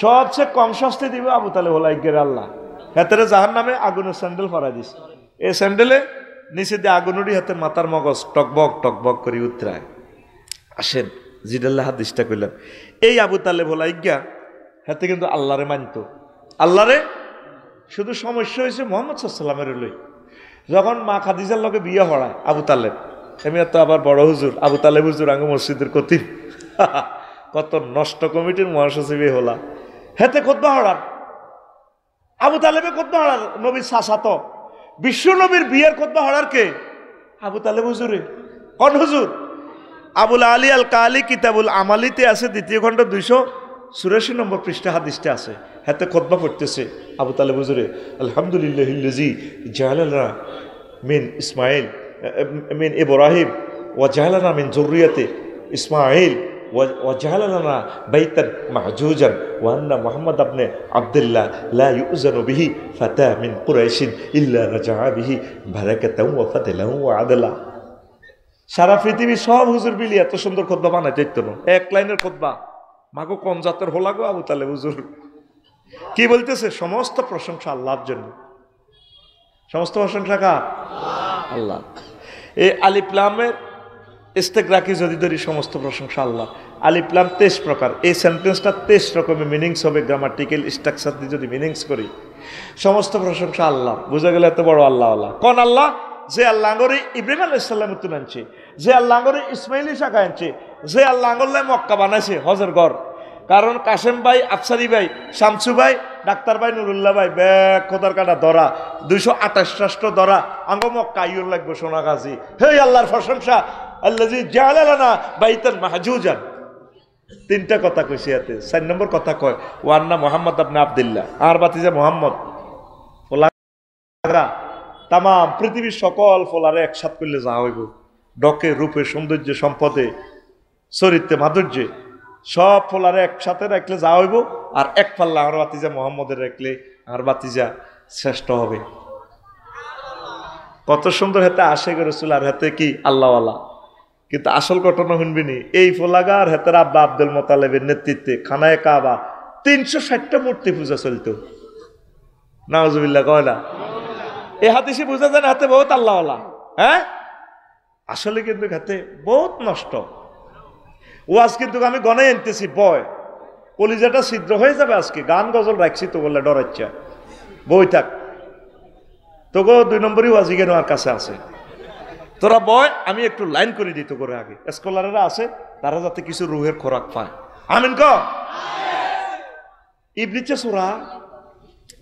সবচেয়ে কম শাস্তি দিবে আবু তালেব লাইগের আল্লাহ, হাতের জাহান্নামে আগুনের স্যান্ডেল পরাই দিস, এই স্যান্ডেলে নিচে দিয়ে আগুনুরি হাতের মাথার মগজ টকবক করে উতরায়। আসেন জিডাল্লাহ হাদিসটা কইলাম, এই আবু তালেব লাইগা হাতে কিন্তু আল্লাহরে মানত, আল্লাহরে, শুধু সমস্যা হয়েছে মুহাম্মদ সাল্লাল্লাহু আলাইহি ওয়াসাল্লামের লই। যখন মা খাদিজার লগে বিয়ে হড়ায় আবু তালেব, আমি তো আবার বড় হুজুর, আবু তালেব হুজুর আঙ্গ মসজিদের কতিব, কত নষ্ট কমিটির মহাসচিবই হলা, হেতে খুতবা হড়ার, আবু তালেবে খুতবা হড়ার, নবীর চাচা তো, বিশ্ব নবীর বিয়ের খুতবা হড়ার কে? আবু তালেব হুজুরে। কোন হুজুর? আবুল আলী আল কালি কিতাবুল আমালিতে আছে, 2য় খণ্ড 284 নম্বর পৃষ্ঠা হাদিসটা আছে, হাতে খুতবা পড়তেছে আবু তালেব হুজুরে, আলহামদুলিল্লাহিল্লাযী জাআলানা মিন ইসমাঈল মিন ইব্রাহিম ওয়া জাআলানা মিন যুররিয়াতি ইসমাঈল ওয়া জাআলানা বাইতান মাহজুজান ওয়া আন্না মুহাম্মদ ইবনে আব্দুল্লাহ লা ইউযানু বিহি ফাতা মিন কুরাইশিন ইল্লা রাজাআ বিহি বারাকাতাও ওয়া ফাদলাও ওয়া আদলা। সারা পৃথিবী সব হুজুর বিলি এত সুন্দর খুতবা বানাই দিত না, এক লাইনের খুতবা, মাগো কোন জাতের হোলা গো আবু তালেব হুজুর। কি বলতেছে? সমস্ত প্রশংসা আল্লাহর জন্য, সমস্ত প্রশংসা কার? আল্লাহ। এই আলিফ লামের ইস্তেগরাকি যদি ধরি সমস্ত প্রশংসা আল্লাহ। আলিফ লাম 23 প্রকার, এই সেন্টেন্সটা 23 রকমের মিনিংস হবে, গ্রামাটিক্যাল স্ট্রাকচার দিয়ে যদি মিনিংস করি। সমস্ত প্রশংসা আল্লাহ, বুঝা গেলে এত বড় আল্লাহ আল্লাহ। কোন আল্লাহ? যে আল্লাহ আঙ্গরে ইব্রাহিম আলাইহিস সালাম তুলে আনছে, যে আল্লাহ আঙ্গরে ইসমাইল ইসাক আনছে, যে আল্লাহ আঙ্গলে মক্কা বানাইছে হজের ঘর। কারণ কাশেম ভাই, আফসারি ভাই, শামসু ভাই, ডাক্তার ভাই, নুরুল্লাহ ভাই ব্যাগ খোদার কাটা ধরা 228 রাষ্ট্র ধরা আঙ্গ মক্কা আইয়ুর লাগবে সোনা গাজী। হে আল্লাহর প্রশংসা, আল্লাযী জাআলা লানা বাইতান মাহজুজান। তিনটা কথা কইছি এতে। 4 নম্বর কথা কয় ওয়ান্না মুহাম্মদ ইবনে আব্দুল্লাহ, আর বাতিজা মুহাম্মদ। ফোলারা তাম পৃথিবীর সকল ফোলারে একসাথ করলে যা হইব, ডকে রূপে সৌন্দর্যে সম্পদে চরিত্রে মাধুর্যে সব ফোলারে একসাথে রাখলে যা হইব, আর এক পাল্লা আর বাতিজা মোহাম্মদের রাখলে আর বাতিজা শ্রেষ্ঠ হবে। কত সুন্দর হাতে আশেক রাসূল আর হাতে কি আল্লাহওয়ালা। কিন্তু আসল ঘটনা শুনবিনি, এই ফোলাগার হাতের আব্বা আব্দুল মোতালেবের নেতৃত্বে খানায় কাবা 360টা মূর্তি পূজা চলত। নাউজুবিল্লাহ কয় না? এই হাদিসে বোঝা যায় না হাতে বহুত আল্লাহওয়ালা। হ্যাঁ, আসলে কিন্তু হাতে বহুত নষ্ট। ওয়াজ কিন্তু আমি গনে আনতেছি, বয় কলিজাটা ছিদ্র হয়ে যাবে আজকে। গান গজল রাখছি তো বললে ডরাচ্ছা, বই থাক তোকে 2 নম্বরই ওয়াজি কেন আর কাছে আছে, তোরা বয় আমি একটু লাইন করে দিত করে আগে। স্কলারেরা আছে, তারা যাতে কিছু রুহের খোরাক পায়। আমিন ক। ইবলিসে সূরা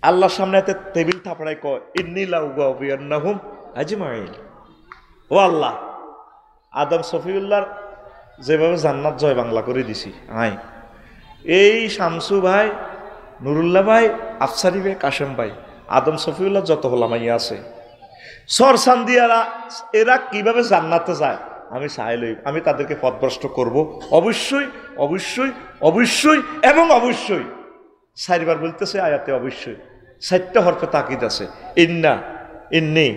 আল্লাহর সামনে এতে টেবিল থাপড়ায় কয় ইন্নী লা উগাবিয়ান্নাহুম আজমাইন। ও আল্লাহ, আদম সফিউল্লাহর যেভাবে জান্নাত জয় বাংলা করে দিছি, আই এই শামসু ভাই, নুরুল্লাহ ভাই, আফসারি ভাই, কাশেম ভাই, আদম সফিউল্লাহ যত হোলামাইয়া আছে সর সান্দিয়ারা, এরা কিভাবে জান্নাতে যায় আমি চাই লই। আমি তাদেরকে পথভ্রষ্ট করব অবশ্যই অবশ্যই অবশ্যই এবং অবশ্যই। 4 বার বলতেছে আয়াতে অবশ্যই, 4টা হরফে তাকিদ আছে। ইন্না, ইন্নি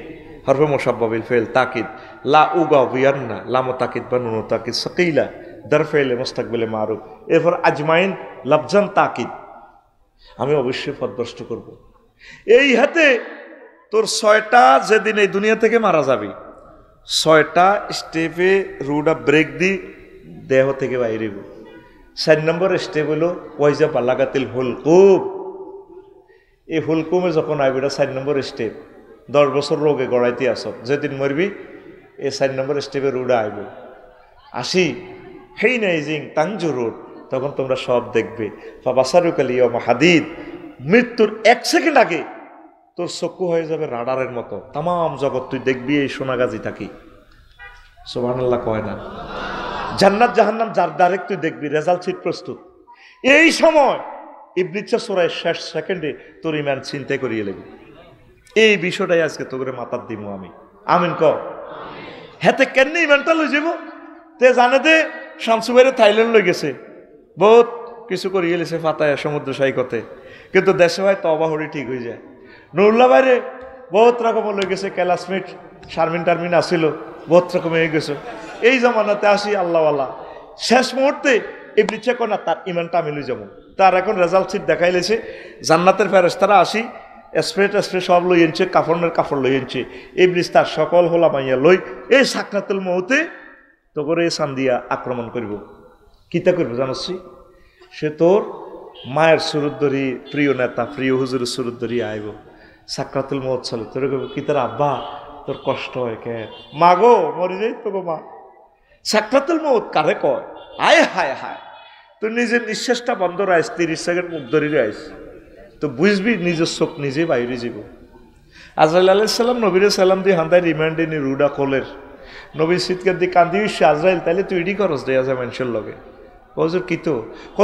হরফে মুসাব্বাবিল ফেল তাকিদ, লা উগাবিয়ান্না লাম তাকিদ বা নুন তাকিদ সাকিলা দার ফেলে মুস্তাকবিলে মারুফ, এরপর আজমাইন লফজান তাকিদ, আমি অবশ্যই পথভ্রষ্ট করব। এই হাতে তোর 6টা যেদিন এই দুনিয়া থেকে মারা যাবি, 6টা স্টেপে রুডা ব্রেক দি দেহ থেকে বাইরে। 4 নম্বর স্টেপ হলো ওয়াইজা বালাগাতিল হুলকুম। এই হুলকুমে যখন আইবি, 4 নম্বর স্টেপ। 10 বছর রোগে গড়াইতে আস, যেদিন মরবি এই 4 নম্বর স্টেপে রুডা আইব। আসি হেই নাইজিং তাংজু রোড, তখন তোমরা সব দেখবে। ফাবাসারুকালিয়ম হাদিদ, মৃত্যুর 1 সেকেন্ড আগে তোর চক্ষু হয়ে যাবে রাডারের মতো, তাম জগৎ তুই দেখবি এই সোনাগাজী থাকি। সুবহানাল্লাহ কয় না? জান্নাত জাহান্নাম যার ডাইরেক্ট তুই দেখবি, রেজাল্ট শীট প্রস্তুত। এই সময় ইবলিসে সূরার শেষ সেকেন্ডে তোর ইমান চিন্তা করিয়ে লেগে। এই বিষয়টাই আজকে তোরে মাথার দিব আমি। আমিন ক। হেতে কেন ইমানটা লই যাব? তে জানে দে শামসু ভাইরে থাইল্যান্ড লই গেছে, বহুত কিছু করিয়ে লেছে ফাতায় সমুদ্র সৈকতে, কিন্তু দেশে হয় তওবা হরি ঠিক হয়ে যায়। নুরুল্লাহ বাইরে বহুত রকম লই গেছে, ক্লাসমেট শারমিন টারমিন আসিল, বহুত রকম হয়ে গেছে। এই জমানাতে আসি আল্লাহওয়ালা, শেষ মুহূর্তে ইবলিসে কয় না তার ইমানটা আমি লই যাবো। তার এখন রেজাল্ট সিট দেখাইলেছে, জান্নাতের ফেরেশতারা আসি স্প্রে টেস্প্রে সব লই আনছে, কাফনের কাপড় লই আনছে। ইবলিস তার সকল হোলা মাইয়া লই এই সাকরাতুল মউতে তো করে সান্দিয়া আক্রমণ করব। কিতা করবো জানছি? সে তোর মায়ের সুরত ধরি, প্রিয় নেতা প্রিয় হুজুরের সুরত ধরি আইব। সাকরাতুল মউত চলে, তোর কি তার আব্বা তোর কষ্ট হয় কে? মা গো মরি যাই তো গো মা। সাকরাতুল মউত কারে কয়? আয় হায় হায়, তুই নিজের নিঃশ্বাসটা বন্ধ রাইস, 30 সেকেন্ড মুখ ধরি রাইস, তো বুঝবি নিজের চোখ নিজে বাইরে যাব। আজরাইল আলাইহিস সালাম নবীরে সালাম দিয়ে হান্দায় রিমান্ডে নি রুডা কোলের নবী শীতকার দিয়ে কান্দি উঠছে, আজরাইল তাইলে তুই ইডি করস দেয়া যায় মানুষের লগে। হজুর কিতো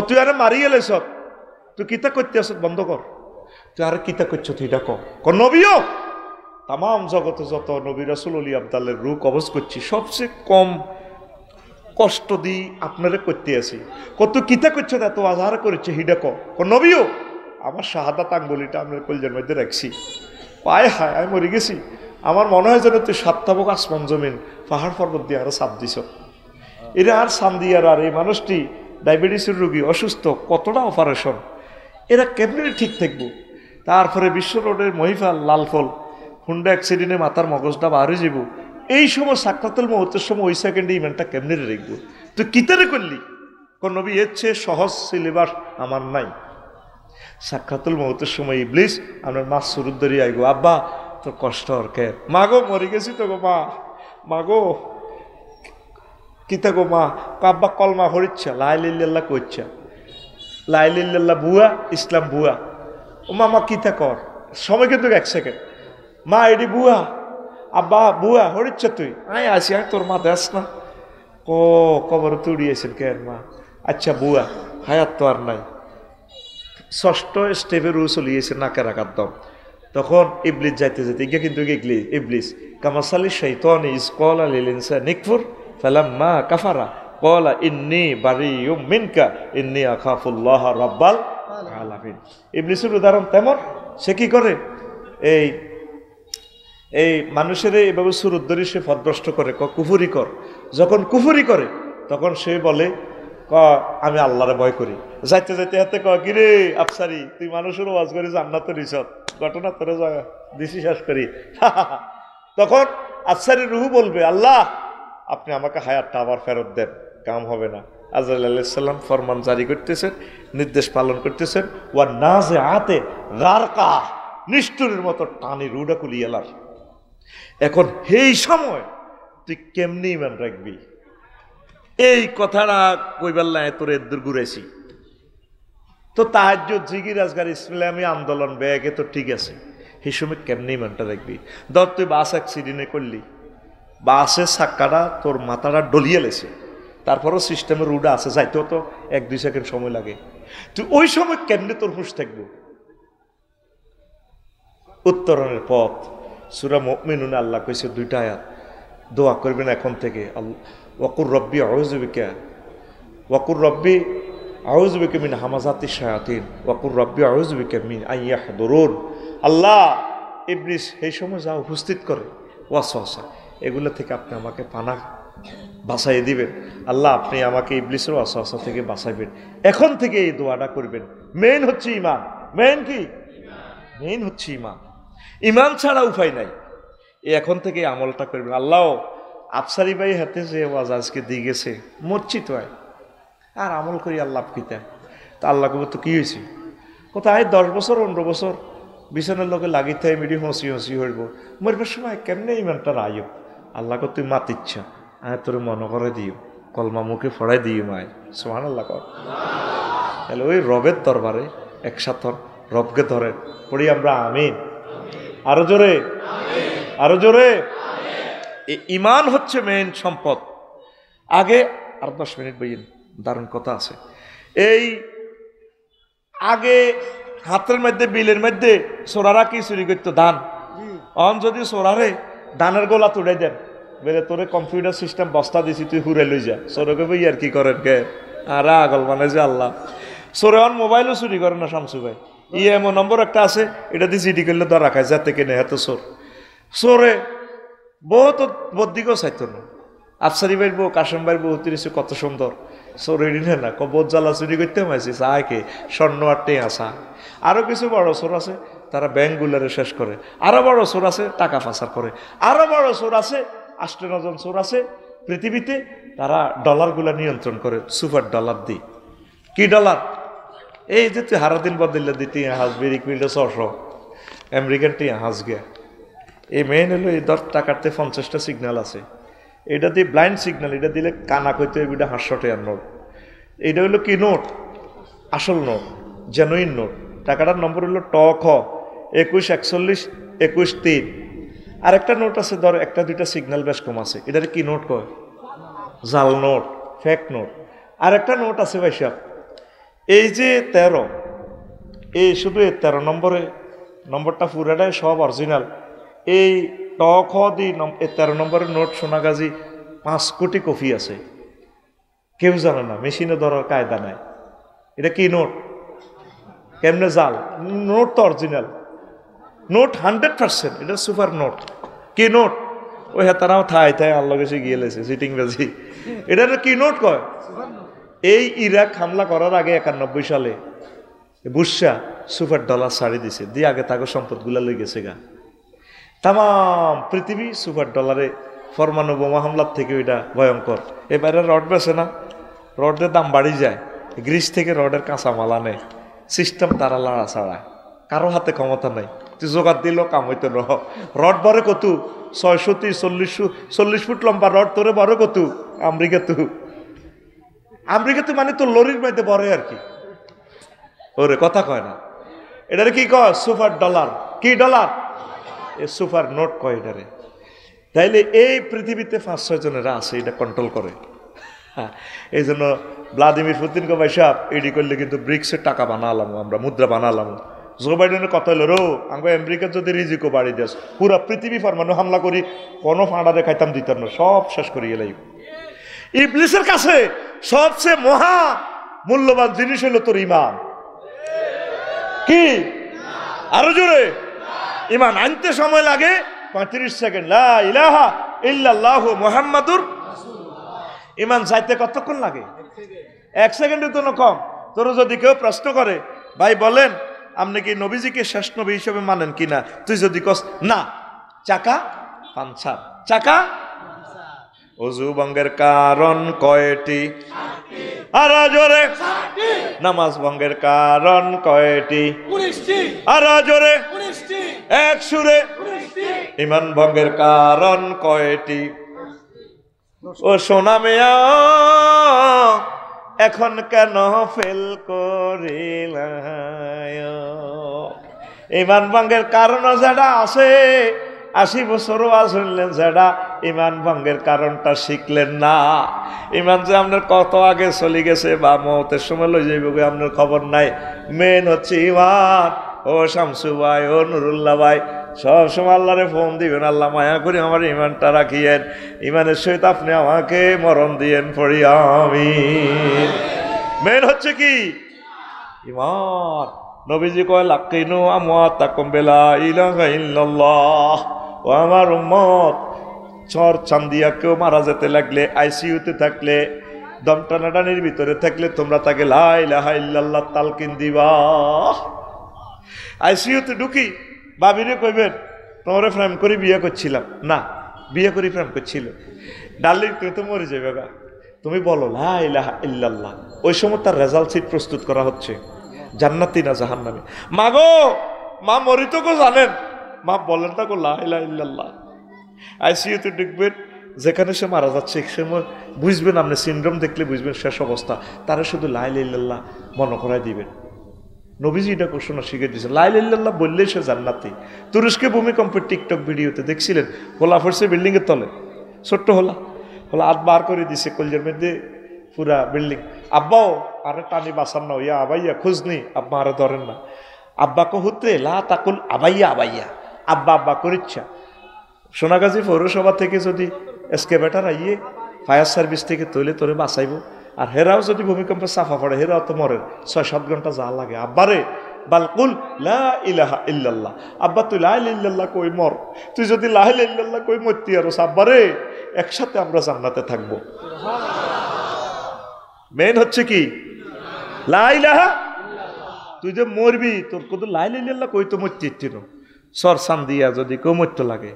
তুই আরে মারি এলেছ, তুই কিতা করতে আস বন্ধ কর, তুই আরে কিতা করছ তুই এটা ক নবীও তাম জগতে যত নবী রাসূল অলি আবদালের রূপ কবজ করছি, সবচেয়ে কম কষ্ট দিই আপনারে করতে আসি। কত কিতা করছো এত আজহার করেছে হিডা ক নবীও আমার শাহাদাত আঙ্গুলিটা আপনার কলজের মধ্যে রাখছি। পায় হায় আমি মরে গেছি, আমার মনে হয় যেন তুই সাতটাবক আসমান জমিন পাহাড় পর্বত দিয়ে আরো চাপ দিছ। এরা আর সান দিয়ে আর এই মানুষটি ডায়াবেটিসের রোগী, অসুস্থ, কতটা অপারেশন, এরা কেমনি ঠিক থাকবো? তারপরে বিশ্ব রোডের মহিফাল লালফল হুন্ডা অ্যাক্সিডেন্টে মাথার মগজটা বাহারে যাব, এই সময় সাক্ষাতুল মউতের সময় ওই সেকেন্ডে ইমানটা কেমনে রাখবো? তুই কিতারে করলি? কোন নবী এর চেয়ে সহজ সিলেবাস আমার নাই। সাক্ষাতুল মউতের সময় ইবলিস আপনার মা সুরুদ ধরি আইগো, আব্বা তোর কষ্ট আর কে? মা গো মরে গেছি তো গো মা, মা গো কিতা গো মা? আব্বা কলমা হরিচ্ছা, লাইলিল্লাহ কইচ্ছা, লাইলিল্লাহ বুয়া ইসলাম বুয়া। ও মা কিতা কর? সময় কিন্তু 1 সেকেন্ড। মা এডি বুয়া, আব্বা বুয়া হরিচ্ছা তুই? আয় আসি, আয় তোর মা দেশ না। ও কবর তুড়িয়েছেন কে মা? আচ্ছা বুয়া হায়াত তো আর নাই। 6ষ্ঠ স্টেপের রু চলিয়েছে নাকের আঘাত দম। তখন ইবলিস যাইতে যেতে গিয়ে কিন্তু ইবলিস কামাসালি শাইতানি ইজ ক্বালা লিল ইনসানি নিকফুর ফালাম্মা কাফারা ক্বালা ইন্নী বারিয়ুম মিনকা ইন্নী আখাফুল্লাহ রাব্বাল আলামিন। ইবলিসের উদাহরণ তেমন। সে কি করে? এই মানুষের এইভাবে সুরুদ ধরে সে পথভ্রষ্ট করে, কুফুরি কর। যখন কুফুরি করে তখন সে বলে আমি আল্লাহরে ভয় করি। যাইতে যাইতে হাতে কিরে আফসারি তুই মানুষের ওয়াজ করি জান্নাতের রিসত ঘটনা তোরে দিছি শেষ করি। তখন আফসারি রুহু বলবে, আল্লাহ আপনি আমাকে হায়াতটা আবার ফেরত দেন, কাম হবে না। আজরাইল আলাইহিস সালাম ফরমান জারি করতেছেন, নির্দেশ পালন করতেছেন। ওয়া নাজিআতে গারকা, নিষ্ঠুরের মতো টানি রুডা কুলিয়ালার। এখন এই সময় তুই কেমনি ইমান রাখবি? এই কথাটা কইবাল্লা তোর এদুর ঘুরেছি তো তাহাজ্জুদ জিকির আজগার ইসলামী আন্দোলন ব্যাগে তো ঠিক আছে। সেই সময় কেমনি ইমানটা রাখবি? ধর তুই বাস অ্যাক্সিডেন্টে করলি, বাসের চাক্কাটা তোর মাথাটা ডলিয়ে লেছে, তারপরও সিস্টেমের রুডা আছে, যাইতেও তো 1-2 সেকেন্ড সময় লাগে। তুই ওই সময় কেমনি তোর হুঁশ থাকবো? উত্তরণের পথ সূরা মুমিনুনে আল্লাহ কইছে 2টা আয়াত, দোয়া করবেন এখন থেকে। ওয়াকুর রব্বি আউযু বিকা, ওয়াকুর রব্বি আউযু বিকা মিন হামাযাতি শায়াতিন, ওয়াকুর রব্বি আউযু বিকা মিন আইয়াহদুরুন। আল্লাহ ইবলিস এই সময় যা উপস্থিত করে ওয়াসওয়াসা, এগুলো থেকে আপনি আমাকে পানা বাঁচাই দিবেন। আল্লাহ আপনি আমাকে ইবলিসের ওয়াসওয়াসা থেকে বাঁচাইবেন। এখন থেকে এই দোয়াটা করবেন। মেইন হচ্ছে ঈমান। মেইন কি? মেইন হচ্ছে ঈমান। ঈমান ছাড়া উপায় নাই। এখন থেকে আমলটা করবেন। আল্লাহ আফসারি ভাই হাতে যে ওয়াজ আজকে দিয়ে গেছে মরছি তো আর আমল করি আল্লাহ কিতা। তা আল্লাহ কব তো কি হয়েছে? কোথায় 10 বছর 15 বছর বিছানার লোকে লাগিতে মিডি হসি হসি হইব, মরবার সময় কেমনে ইমানটা রায়ব। আল্লাহ কো তুই মাতিচ্ছা আয় তোর মনে করে দিও, কলমা মুখে ফড়াই দিও মায়। সুবহানাল্লাহ কর। তাহলে ওই রবের দরবারে একসাথে রবকে ধরে পড়ি আমরা আমিন। আরো জোরে, আরো জোরে। ঈমান হচ্ছে মেইন সম্পদ। আগে আর 10 মিনিট বইয়েন, দারুণ কথা আছে। এই আগে হাতের মধ্যে বিলের মধ্যে সোরারা কি চুরি করতো? ধান। অন যদি সোরারে ধানের গোলা তুড়াই দেন, বেলে তোরে কম্পিউটার সিস্টেম বস্তা দিছি তুই হুরে লই যা। সোরকে বই আর কি করেন কে? আর আগল মানে যে আল্লাহ। সোরে অন মোবাইলও চুরি করে না শামসু ভাই। এমন নম্বর একটা আছে, এটা দিয়ে জিডি করলে ধরা খায়, যাতে কেনে হাতে চোর। চোরে বহুত বদিকেও চাইতো না। আফসারি ভাইয়ের বউ, কাশেম ভাইয়ের বউ তিরিশে কত সুন্দর। চোর এড়ি না কবর জ্বালা চুরি করতে মাইছি চাকে স্বর্ণ আটে আসা। আরো কিছু বড় চোর আছে, তারা ব্যাংকগুলারে শেষ করে। আরো বড় চোর আছে, টাকা পাচার করে। আরো বড় চোর আছে, 8-9 জন চোর আছে পৃথিবীতে, তারা ডলারগুলা নিয়ন্ত্রণ করে। সুপার ডলার দি কি ডলার? এই যে তুই হারাদিন বদলে দিতে হাসবি রিকুইল্ড 600 আমেরিকান টি হাস গিয়া। এই মেইন হলো এই 10 টাকাতে 50টা সিগন্যাল আছে। এটা দিয়ে ব্লাইন্ড সিগন্যাল, এটা দিলে কানা কইতে এটা 500 টাকার নোট। এটা হলো কি নোট? আসল নোট, জেনুইন নোট। টাকাটার নম্বর হলো খ 2141 21-3। আর একটা নোট আছে ধর 1-2টা সিগন্যাল বেশ কম আছে, এটার কি নোট কয়? জাল নোট, ফেক নোট। আর একটা নোট আছে ভাইসা, এই যে 13, এই শুধু এই 13 নম্বরটা পুরাটাই সব অরিজিনাল। এই খ দি 13 নম্বরের নোট সোনাগাজী 5 কোটি কপি আছে, কেউ জানে না, মেশিনে ধরার কায়দা নাই। এটা কি নোট? কেমনে জাল? নোট তো অরিজিনাল নোট 100%, এটা সুপার নোট। কি নোট? ওই হেতারাও থাই আল্লাহ গেছে গিয়ে লেছে সিটিং বাজি। এটা কি নোট কয়? এই ইরাক হামলা করার আগে 91 সালে বুশরা সুপার ডলার ছাড়ি দিছে, দিয়ে আগে তাকে সম্পদগুলা লই গেছে গা। তাম পৃথিবী সুপার ডলারে পরমাণু বোমা হামলার থেকে ওইটা ভয়ঙ্কর। এবারে রড বেছে না, রডের দাম বাড়ি যায়, গ্রিস থেকে রডের কাঁচামাল আনে, সিস্টেম তারা লাড়া ছাড়ায়, কারো হাতে ক্ষমতা নাই, তুই জোগাড় দিলেও কাম হইতো না। রড বরে কত 640 ফুট লম্বা রড, তোরে বড় কত আমেরিকাতে মানে তো লরির মধ্যে বড় আর কি। ওরে কথা কয় না, এটারে কি কয় সুপার ডলার, কি ডলার এ সুপার নোট কয় এটারে। তাইলে এই পৃথিবীতে 5-6 জনেরা আছে এটা কন্ট্রোল করে। এই জন্য ভ্লাদিমির পুতিন কে ভাই সাহেব এডি করলে কিন্তু ব্রিক্সের টাকা বানালাম, আমরা মুদ্রা বানালাম। জো বাইডেনের কথা হলো রো আঙ্গ আমেরিকা যদি রিজিকো বাড়ি দেশ, পুরা পৃথিবী পরমাণু হামলা করি, কোনো ফাঁড়ারে খাইতাম দিতাম না, সব শেষ করিয়ে লাইব। ইবলিসের কাছে সবচেয়ে মহা মূল্যবান জিনিস হলো তোর ইমান। কি আরো জোরে, ইমান আনতে সময় লাগে 35 সেকেন্ড, লা ইলাহা ইল্লাল্লাহু মুহাম্মাদুর। ইমান চাইতে কতক্ষণ লাগে? 1 সেকেন্ডের জন্য কম। তোর যদি কেউ প্রশ্ন করে ভাই বলেন আপনি কি নবীজিকে শেষ নবী হিসেবে মানেন কিনা, তুই যদি কস না, চাকা পাঞ্চার, চাকা ওযু ভঙ্গের কারণ কয়টি? আর জোরে নামাজ ভঙ্গের কারণ কয়টি? 19টি। আর জোরে 19টি। এক সুরে 19টি। ইমান ভঙ্গের কারণ কয়টি? ও সোনা মিয়া এখন কেন ফেল করিলা? ইমান ভঙ্গের কারণ যেটা আছে 80 বছরও শুনলেন, যেটা ইমান ভঙ্গের কারণটা শিখলেন না। ইমান যে আপনার কত আগে চলে গেছে বা মতের সময় লই যাইব আপনার খবর নাই। মেন হচ্ছে ইমান। ও শামসু ভাই, ও নুরুল্লাহ ভাই, সবসময় আল্লাহরে ফোন দিবেন, আল্লাহ মায়া করে আমার ইমানটা রাখিয়েন, ইমানের সহিত আপনি আমাকে মরণ দিয়েন পড়ি আমিন। মেন হচ্ছে কি ইমান। নবীজি কয় লাকিনু আমওয়াতাকুম বিলা ইলাহা ইল্লাল্লাহ। ও আমার উম্মত, চর চান্দিয়া কেউ মারা যেতে লাগলে, আইসিইউতে থাকলে, দম টানাটানির ভিতরে থাকলে তোমরা তাকে লা ইলাহা ইল্লাল্লাহ তালকিন দিবা। আইসিইউতে ঢুকি বাবিরে কইবেন তোমারে প্রেম করে বিয়ে করছিলাম না, বিয়ে করে প্রেম করছিল, ডার্লিং তুই তো মরে যাবে গা, তুমি বলো লা ইলাহা ইল্লাল্লাহ। ওই সময় তার রেজাল্ট শিট প্রস্তুত করা হচ্ছে, জান্নাতি না জাহান্নামী। মা গো, মা মরিত গো জানেন, মা বলেন তা গো লা ইলাহা ইল্লাল্লাহ। আইসিইউতে ঢুকবেন, যেখানে সে মারা যাচ্ছে এক সময় বুঝবেন, আপনি সিনড্রোম দেখলে বুঝবেন শেষ অবস্থা, তারা শুধু লা ইলাহা ইল্লাল্লাহ মনে করাই দিবেন। নবীজি এটা ঘোষণা শিখে দিয়েছে, লা ইলাহা ইল্লাল্লাহ বললেই সে জান্নাতি। তুরস্কে ভূমিকম্পের টিকটক ভিডিওতে দেখছিলেন, হোলা ফরছে বিল্ডিং এর তলে, ছোট্ট হোলা হাত বার করে দিছে কলজের মধ্যে পুরা বিল্ডিং। আব্বাও আরে টানি বাসান না, ইয়া আবাইয়া খুঁজনি, আব্বা আরে ধরেন না। আব্বা কহুত্রে লা তাকুল আবাইয়া আবাইয়া, আব্বা আব্বা করিচ্ছা। সোনাগাজী পৌরসভা থেকে যদি এসকেভেটার আইয়ে ফায়ার সার্ভিস থেকে তৈলে তোরে বাঁচাইব, আর হেরাও যদি ভূমিকম্পে চাফা পড়ে হেরাও তো মরে, 6-7 ঘন্টা যা লাগে। আব্বারে বালকুল লা ইলাহা ইল্লাল্লাহ, আব্বা তুই লা ইলাহা ইল্লাল্লাহ কই মর, তুই যদি লা ইলাহা ইল্লাল্লাহ কই মরতি আর আব্বারে একসাথে আমরা জান্নাতে থাকবো। মেন হচ্ছে কি লা ইলাহা, তুই যে মরবি তোর কত লা ইলাহা ইল্লাল্লাহ কই তো মরতি ইচ্ছিন। সর সান্দিয়া যদি কেউ মরতে লাগে,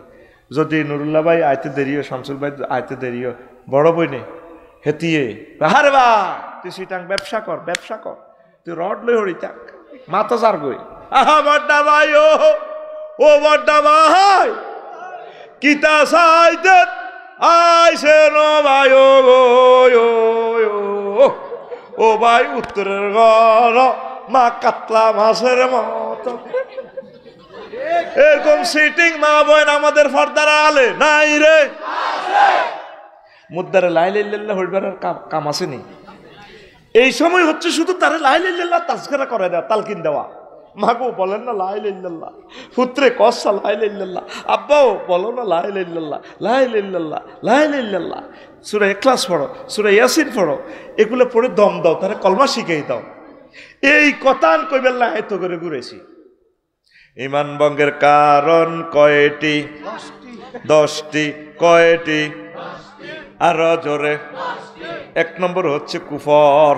যদি নুরুল্লাহ ভাই আইতে দেরিও, শামসুল ভাই আইতে দেরিও, বড় বই নে হেতিয়ে হারে বা তুই সিটাং ব্যবসা কর, ব্যবসা কর, তুই রড লই হরি থাক, মাথা সার গই। আহা বড্ডা ভাই, ও বড্ডা ভাই, কিতা সাইতে আইসে নো ভাই, ও ভাই উত্তরের ঘর মা কাতলা মাছের মতো। এরকম সিটিং মা বোন আমাদের ফর্দার আলে নাই রে, মুদ্দারে লা ইলাহা ইল্লাল্লাহ হইবার কাম আসেনি। এই সময় হচ্ছে শুধু তারে লা ইলাহা ইল্লাল্লাহ তাজকিরা করে দেওয়া, তালকিন দেওয়া। মাগো বলেন না লা ইলাহা ইল্লাল্লাহ, পুত্রে কসা লা ইলাহা ইল্লাল্লাহ, আব্বাও বলো না লা ইলাহা ইল্লাল্লাহ, লা ইলাহা ইল্লাল্লাহ, লা ইলাহা ইল্লাল্লাহ। সূরা ইখলাস পড়ো, সূরা ইয়াসিন পড়ো, এগুলো পড়ে দম দাও, তারে কলমা শিখিয়ে দাও। এই কথান কইবেন না এত করে ঘুরেছি। ইমান ভঙ্গের কারণ কয়টি? 10টি। কয়টি? আর জোরে। 1 নম্বর হচ্ছে কুফর,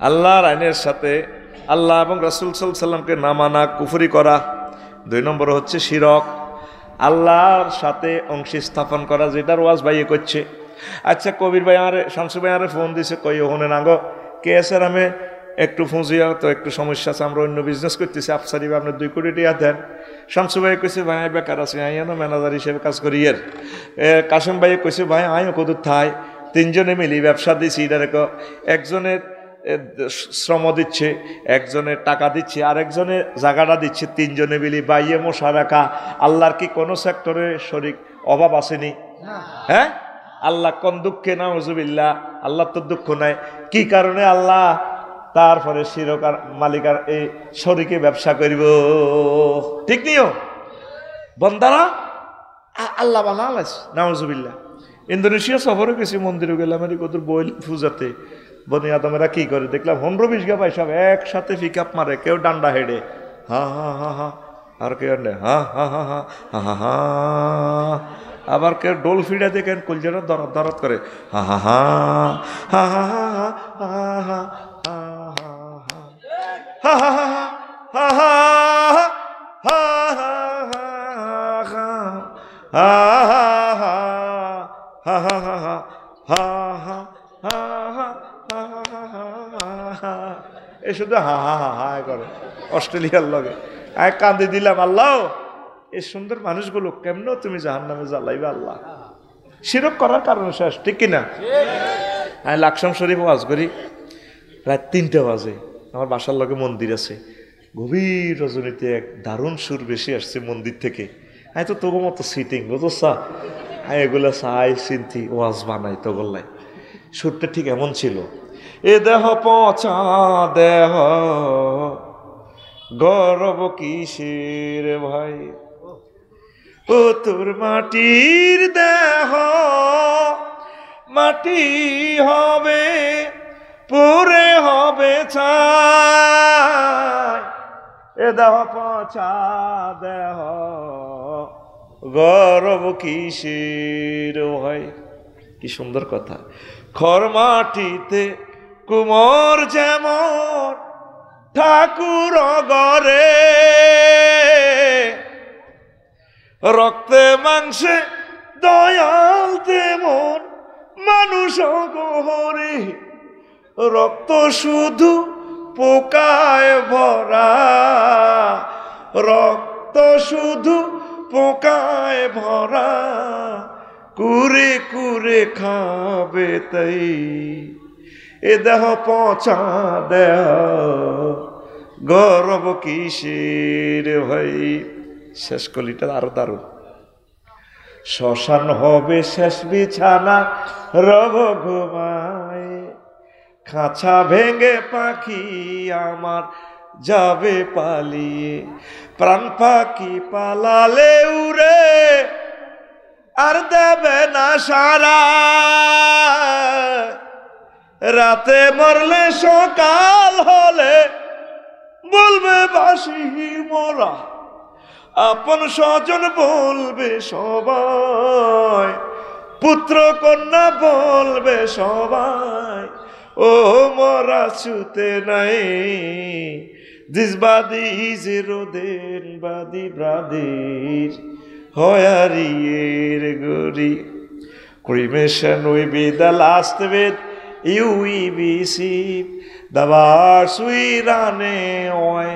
আল্লাহর আইনের সাথে আল্লাহ এবং রাসূল সাল্লাল্লাহু আলাইহি ওয়াসাল্লামকে না মানা, কুফরি করা। 2 নম্বর হচ্ছে শিরক, আল্লাহর সাথে অংশী স্থাপন করা, যেটার ওয়াজ ভাইয়ে করছে। আচ্ছা কবির ভাই আরে শামসু ভাই আরে ফোন দিছে, কই ওখানে না গো কে স্যার আমি একটু ফুঁজিয়া তো একটু সমস্যা আছে, আমরা অন্য বিজনেস করতেছি, আফসারি বা আপনার 2 কোটি টাকা দেন। শামসু ভাই কইছে ভাই বেকার আছে, আইয়ানো ম্যানেজার হিসেবে কাজ করি। এর কাশেম ভাই কইছে ভাই আইও কত থাই, 3 জনে মিলি ব্যবসা দিছি। এটার একজনের শ্রম দিচ্ছে, একজনের টাকা দিচ্ছে, আর একজনের জায়গাটা দিচ্ছে, 3 জনে মিলি বাইয়ে মশা রাখা। আল্লাহর কি কোনো সেক্টরে শরিক অভাব আসেনি? হ্যাঁ, আল্লাহ কোন দুঃখে নাউজুবিল্লাহ, আল্লাহ তো দুঃখ নাই। কি কারণে আল্লাহ তারপরে শিরকার মালিকার এই শরিকে ব্যবসা করিব? ঠিক নিও বন্দারা, আল্লাহ বানালাস নাউজুবিল্লাহ। ইন্দোনেশিয়া সফরে গেছি, মন্দিরে গেলাম, আমি কত বই পূজাতে বনি আদমেরা কি করে দেখলাম 15-20 গা ভাই সব একসাথে পিক আপ মারে, কেউ ডান্ডা হেডে হা হা হা হা, আর কেউ হা হা হা হা হা হা হা, আবার কেউ ডোল ফিডা দেখেন কলজাটা দরদ দরদ করে হা হা হা হা হা হা হা হা হা এই শুধু হা হা হা হা করে অস্ট্রেলিয়ার লগে। আমি কান্দি দিলাম, আল্লাহ এই সুন্দর মানুষগুলো কেমন তুমি জাহান্নামে জ্বালাইবে আল্লাহ, শিরক করার কারণে শেষ। ঠিক কিনা? আমি লাকসাম শরীফ ওয়াজ করি, রাত 3টা বাজে, আমার বাসার লগে মন্দির আছে, গভীর রজনীতে এক দারুণ সুর বেশি আসছে মন্দির থেকে। আমি তো তোর মতো সিটিং বুঝছা, আমি এগুলো চাই চিন্তি ওয়াজ বানাই তো বললাই। সুরটা ঠিক এমন ছিল, এ দেহ পচা দেহ গর্ব কিসের ভাই, ও তোর মাটির দেহ মাটি হবে পুরে হবে ছাই, এ দেহ পচা দেহ গর্ব কিসের ভাই। কি সুন্দর কথা। খড় মাটিতে কুমোর যেমন ঠাকুর গরে, রক্তে মাংসে দয়াল তেমন মানুষ গহরে, রক্ত শুধু পোকায় ভরা, রক্ত শুধু পোকায় ভরা, কুরে কুরে খাবে তাই, এ দেহ পচা দেহ গর্ব কিসের ভাই। শেষ কলিটা আরো দারুণ। শ্মশান হবে শেষ বিছানা রব ঘুমায়, খাঁচা ভেঙে পাখি আমার যাবে পালিয়ে, প্রাণ পাখি পালালে উড়ে আর দেবে না সারা, রাতে মরলে সকাল হলে বলবে বাসি মোরা, আপন স্বজন বলবে সবাই, পুত্র কন্যা বলবে সবাই, ও মরা ছুতে নাই, দিস বাদি জিরোদেন বাদি ব্রাদির হয়ারিয়ের গরি, cremation will be the last with you will receive, the words we run away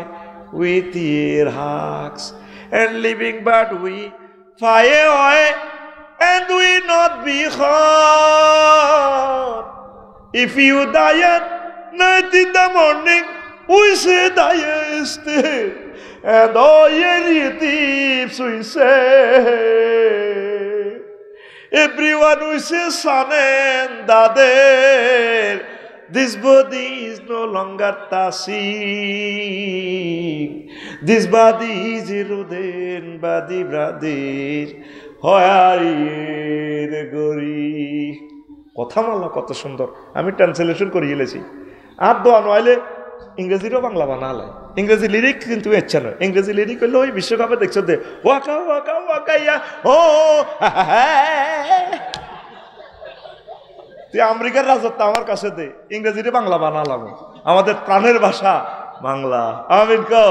with your hugs, and living but we fire away and we not be hurt. If you die at night in the morning, we say die stay, and all your thieves we say, everyone we say son and daughter, this body is no longer tasing, this body is eroded body brother হয়ারির গরি। কথা মাল্লা কত সুন্দর, আমি translation করে গেলেছি। আর দোয়া নইলে ইংরেজিরও বাংলা বানালে, ইংরেজি লিরিক কিন্তু ইচ্ছা নয়, ইংরেজি লিরিক হইলে ওই বিশ্বকাপে দেখছো দে ওয়াকা ওয়াকা ওয়াকাইয়া ও তুই আমেরিকার রাজত্ব আমার কাছে দে, ইংরেজিরে বাংলা বানালাম, আমাদের প্রাণের ভাষা বাংলা। আমিন কো।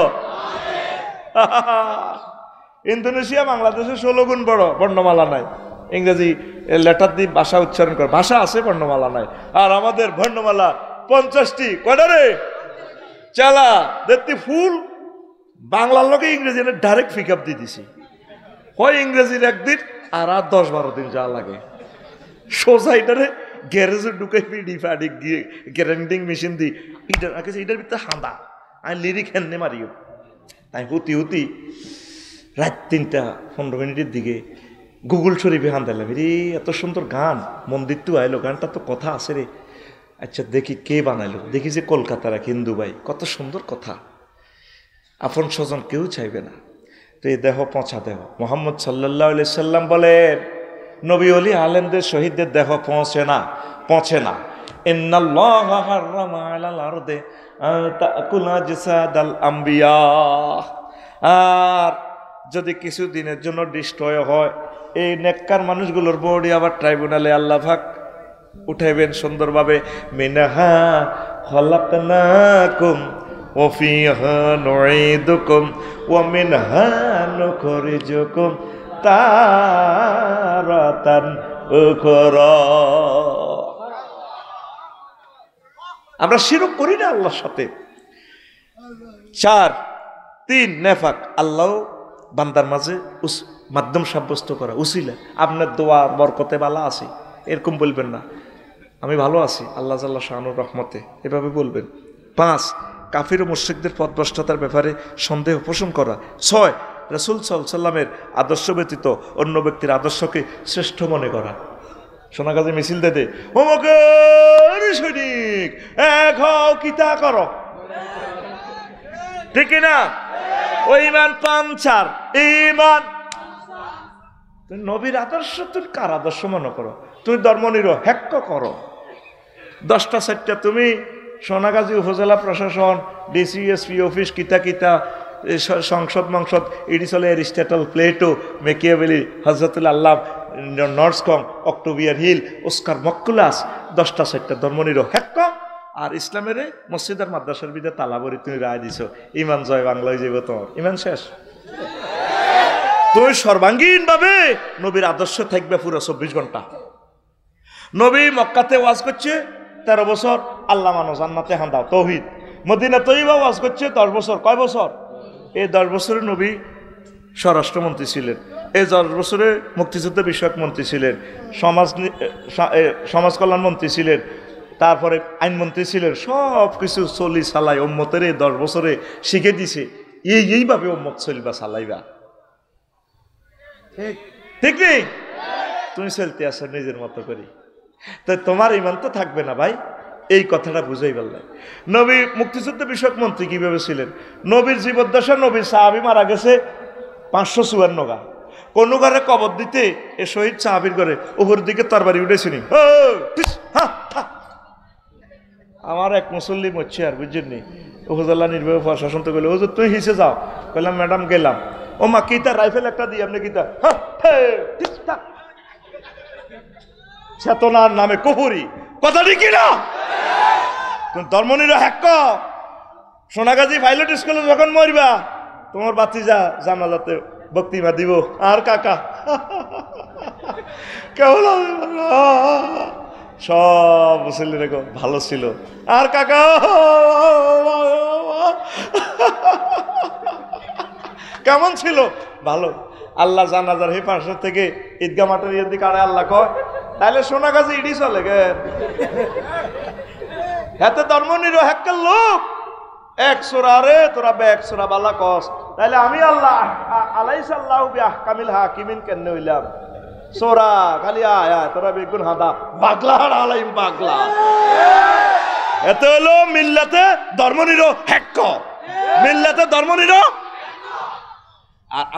ইন্দোনেশিয়া বাংলাদেশে 16 গুণ বড়, বর্ণমালা নাই। ইংরেজি লেটার দিয়ে ভাষা উচ্চারণ করে, ভাষা আছে বর্ণমালা নাই। আর আমাদের বর্ণমালা 50টি, কয়টা রে? চালা দেখতে ফুল। বাংলার লোকে ইংরেজি ডাইরেক্ট পিক আপ দিয়ে দিছি, হয় ইংরেজির একদিন আর 10-12 দিন যা লাগে। সোজা এটারে গ্যারেজে ঢুকে পিডি ফাডি গিয়ে গ্যারেন্ডিং মেশিন দিই, এটার ভিতরে হাঁদা আমি লিরিক হেননে মারিও। তাই হুতি রাত 3টা 15 মিনিটের দিকে গুগল শরীফে হান্দাইলাম, রে এত সুন্দর গান, মন্দির তো আইলো, গানটা তো কথা আছে রে। আচ্ছা দেখি কে বানাইলো, দেখি যে কলকাতার এক হিন্দু ভাই, কত সুন্দর কথা, আপন স্বজন কেউ চাইবে না। তো এই দেহ পৌঁছা দেহ। মোহাম্মদ সাল্লাল্লাহু আলাইহি সাল্লাম বলেন, নবী ওলি আলেমদের শহীদদের দেহ পৌঁছে না। ইন্নাল্লাহা হারামা আলাল আরদে তাকুল আজসাদাল আম্বিয়া। আর যদি কিছু দিনের জন্য ডিস্ট্রয় হয়, এই নেককার মানুষগুলোর বডি আবার ট্রাইব্যুনালে আল্লাহ পাক উঠাইবেন সুন্দরভাবে। মিনহা খালাকনাকুম ওয়া ফিহা নুঈদুকুম ওয়া মিনহা নুখরিজুকুম তারাতান উখরা। আমরা শিরক করি না আল্লাহর সাথে। 4, 3 নেফাক, আল্লাহ বান্দার মাঝে মাধ্যম সাব্যস্ত করা, উসিলা। আপনার দোয়া বরকতে বালা আছে এরকম বলবেন না, আমি ভালো আছি আল্লাহ জাল্লা শানুর রহমতে, এভাবে বলবেন। 5, কাফির ও মুশরিকদের পথভ্রষ্টতার ব্যাপারে সন্দেহ পোষণ করা। 6, রাসূল সাল্লাল্লাহু আলাইহি ওয়াসাল্লামের আদর্শ ব্যতীত অন্য ব্যক্তির আদর্শকে শ্রেষ্ঠ মনে করা। সোনা গাজী মিছিল দে অমুকের সৈনিক এক হও, কিতা করো, ঠিক না? ওই ইমান পাঞ্চার ইমান। তুমি নবীর আদর্শ, তুমি কার আদর্শ মনে করো? তুমি ধর্মনিরহ হ্যাক্ক করো। 10টা 4টা তুমি সোনাগাজী উপজেলা প্রশাসন, ডিসি এসপি অফিস, কিতা সংসদ মংসদ, এটি চলে এরিস্টটল, প্লেটো, মেকিয়াভেলি, হজরতুল আল্লাহ, নর্সকং, অক্টোবিয়ার হিল, ওস্কার মক্কুলাস। 10টা 4টা ধর্মনিরহ হ্যাক্ক। আর ইসলামের মসজিদ আর মাদ্রাসার বিদে তালাবরি তুমি রায় দিছ, ইমান জয় বাংলায় যাইব, তোমার ইমান শেষ। তুই সর্বাঙ্গীন ভাবে নবীর আদর্শ থাকবে পুরো 24 ঘন্টা। নবী মক্কাতে ওয়াজ করছে 13 বছর, আল্লাহ মানো জান্নাতে হান্দাও তৌহিদ। মদিনা তৈবা ওয়াজ করছে 10 বছর, কয় বছর? এই 10 বছরে নবী স্বরাষ্ট্রমন্ত্রী ছিলেন, এই 10 বছরে মুক্তিযুদ্ধ বিষয়ক মন্ত্রী ছিলেন, সমাজ কল্যাণ মন্ত্রী ছিলেন, তারপরে আইনমন্ত্রী ছিলেন। সব কিছু চলি চালাই উম্মতের 10 বছরে শিখে দিছে, এইভাবে উম্মত চলবা চালাইবা, ঠিক নেই? তুমি চলতে আসো নিজের মতো করি, তো তোমার ইমান তো থাকবে না ভাই। এই কথাটা বুঝাই বললেন। নবী মুক্তিযুদ্ধ বিষয়ক মন্ত্রী কিভাবে ছিলেন? নবীর জীবদ্দশা নবীর সাহাবী মারা গেছে 554 গা। কোন ঘরে কবর দিতে এ শহীদ সাহাবীর ঘরে উপর দিকে তরবারি উঠেছিনি। আমার এক মুসল্লি মরছে আর বুঝছেন নি, উপজেলা নির্বাহী প্রশাসন তো গেলে, হুজুর তুই হিসে যাও। বললাম ম্যাডাম গেলাম। ও মা কিতা রাইফেল একটা দিই আপনি কিতা, চেতনার নামে কুফরি, কথা ঠিক না? ধর্মনিরহ হ্যাক্ক। সোনাগাজী পাইলট স্কুলে যখন মরবা, তোমার বাতিজা জানাজাতে বক্তৃতা দিব, আর কাকা কেমন সব মুসল্লিরা ভালো ছিল, আর কাকা কেমন ছিল? ভালো। আল্লাহ জানাজার হে পাশে থেকে ঈদগাহ মাঠের ইয়ের দিকে আরে আল্লাহ কয়, তাহলে সোনাগাজী ইডি চলে গে হাতে ধর্মনিরহ হ্যাক্কের লোক। 1 সূরা রে তোরা 1 সূরা বালা কস, তাহলে আমি আল্লাহ আলাইসাল্লাহু বিআহকামিল হাকিমিন কেন হইলাম? সূরা খালি আয়া তোরা বেগুন হাদা পাগলা আলাইম পাগলা। এত হলো মিল্লাতে ধর্মনিরহ হ্যাক্ক, মিল্লাতে ধর্মনিরহ।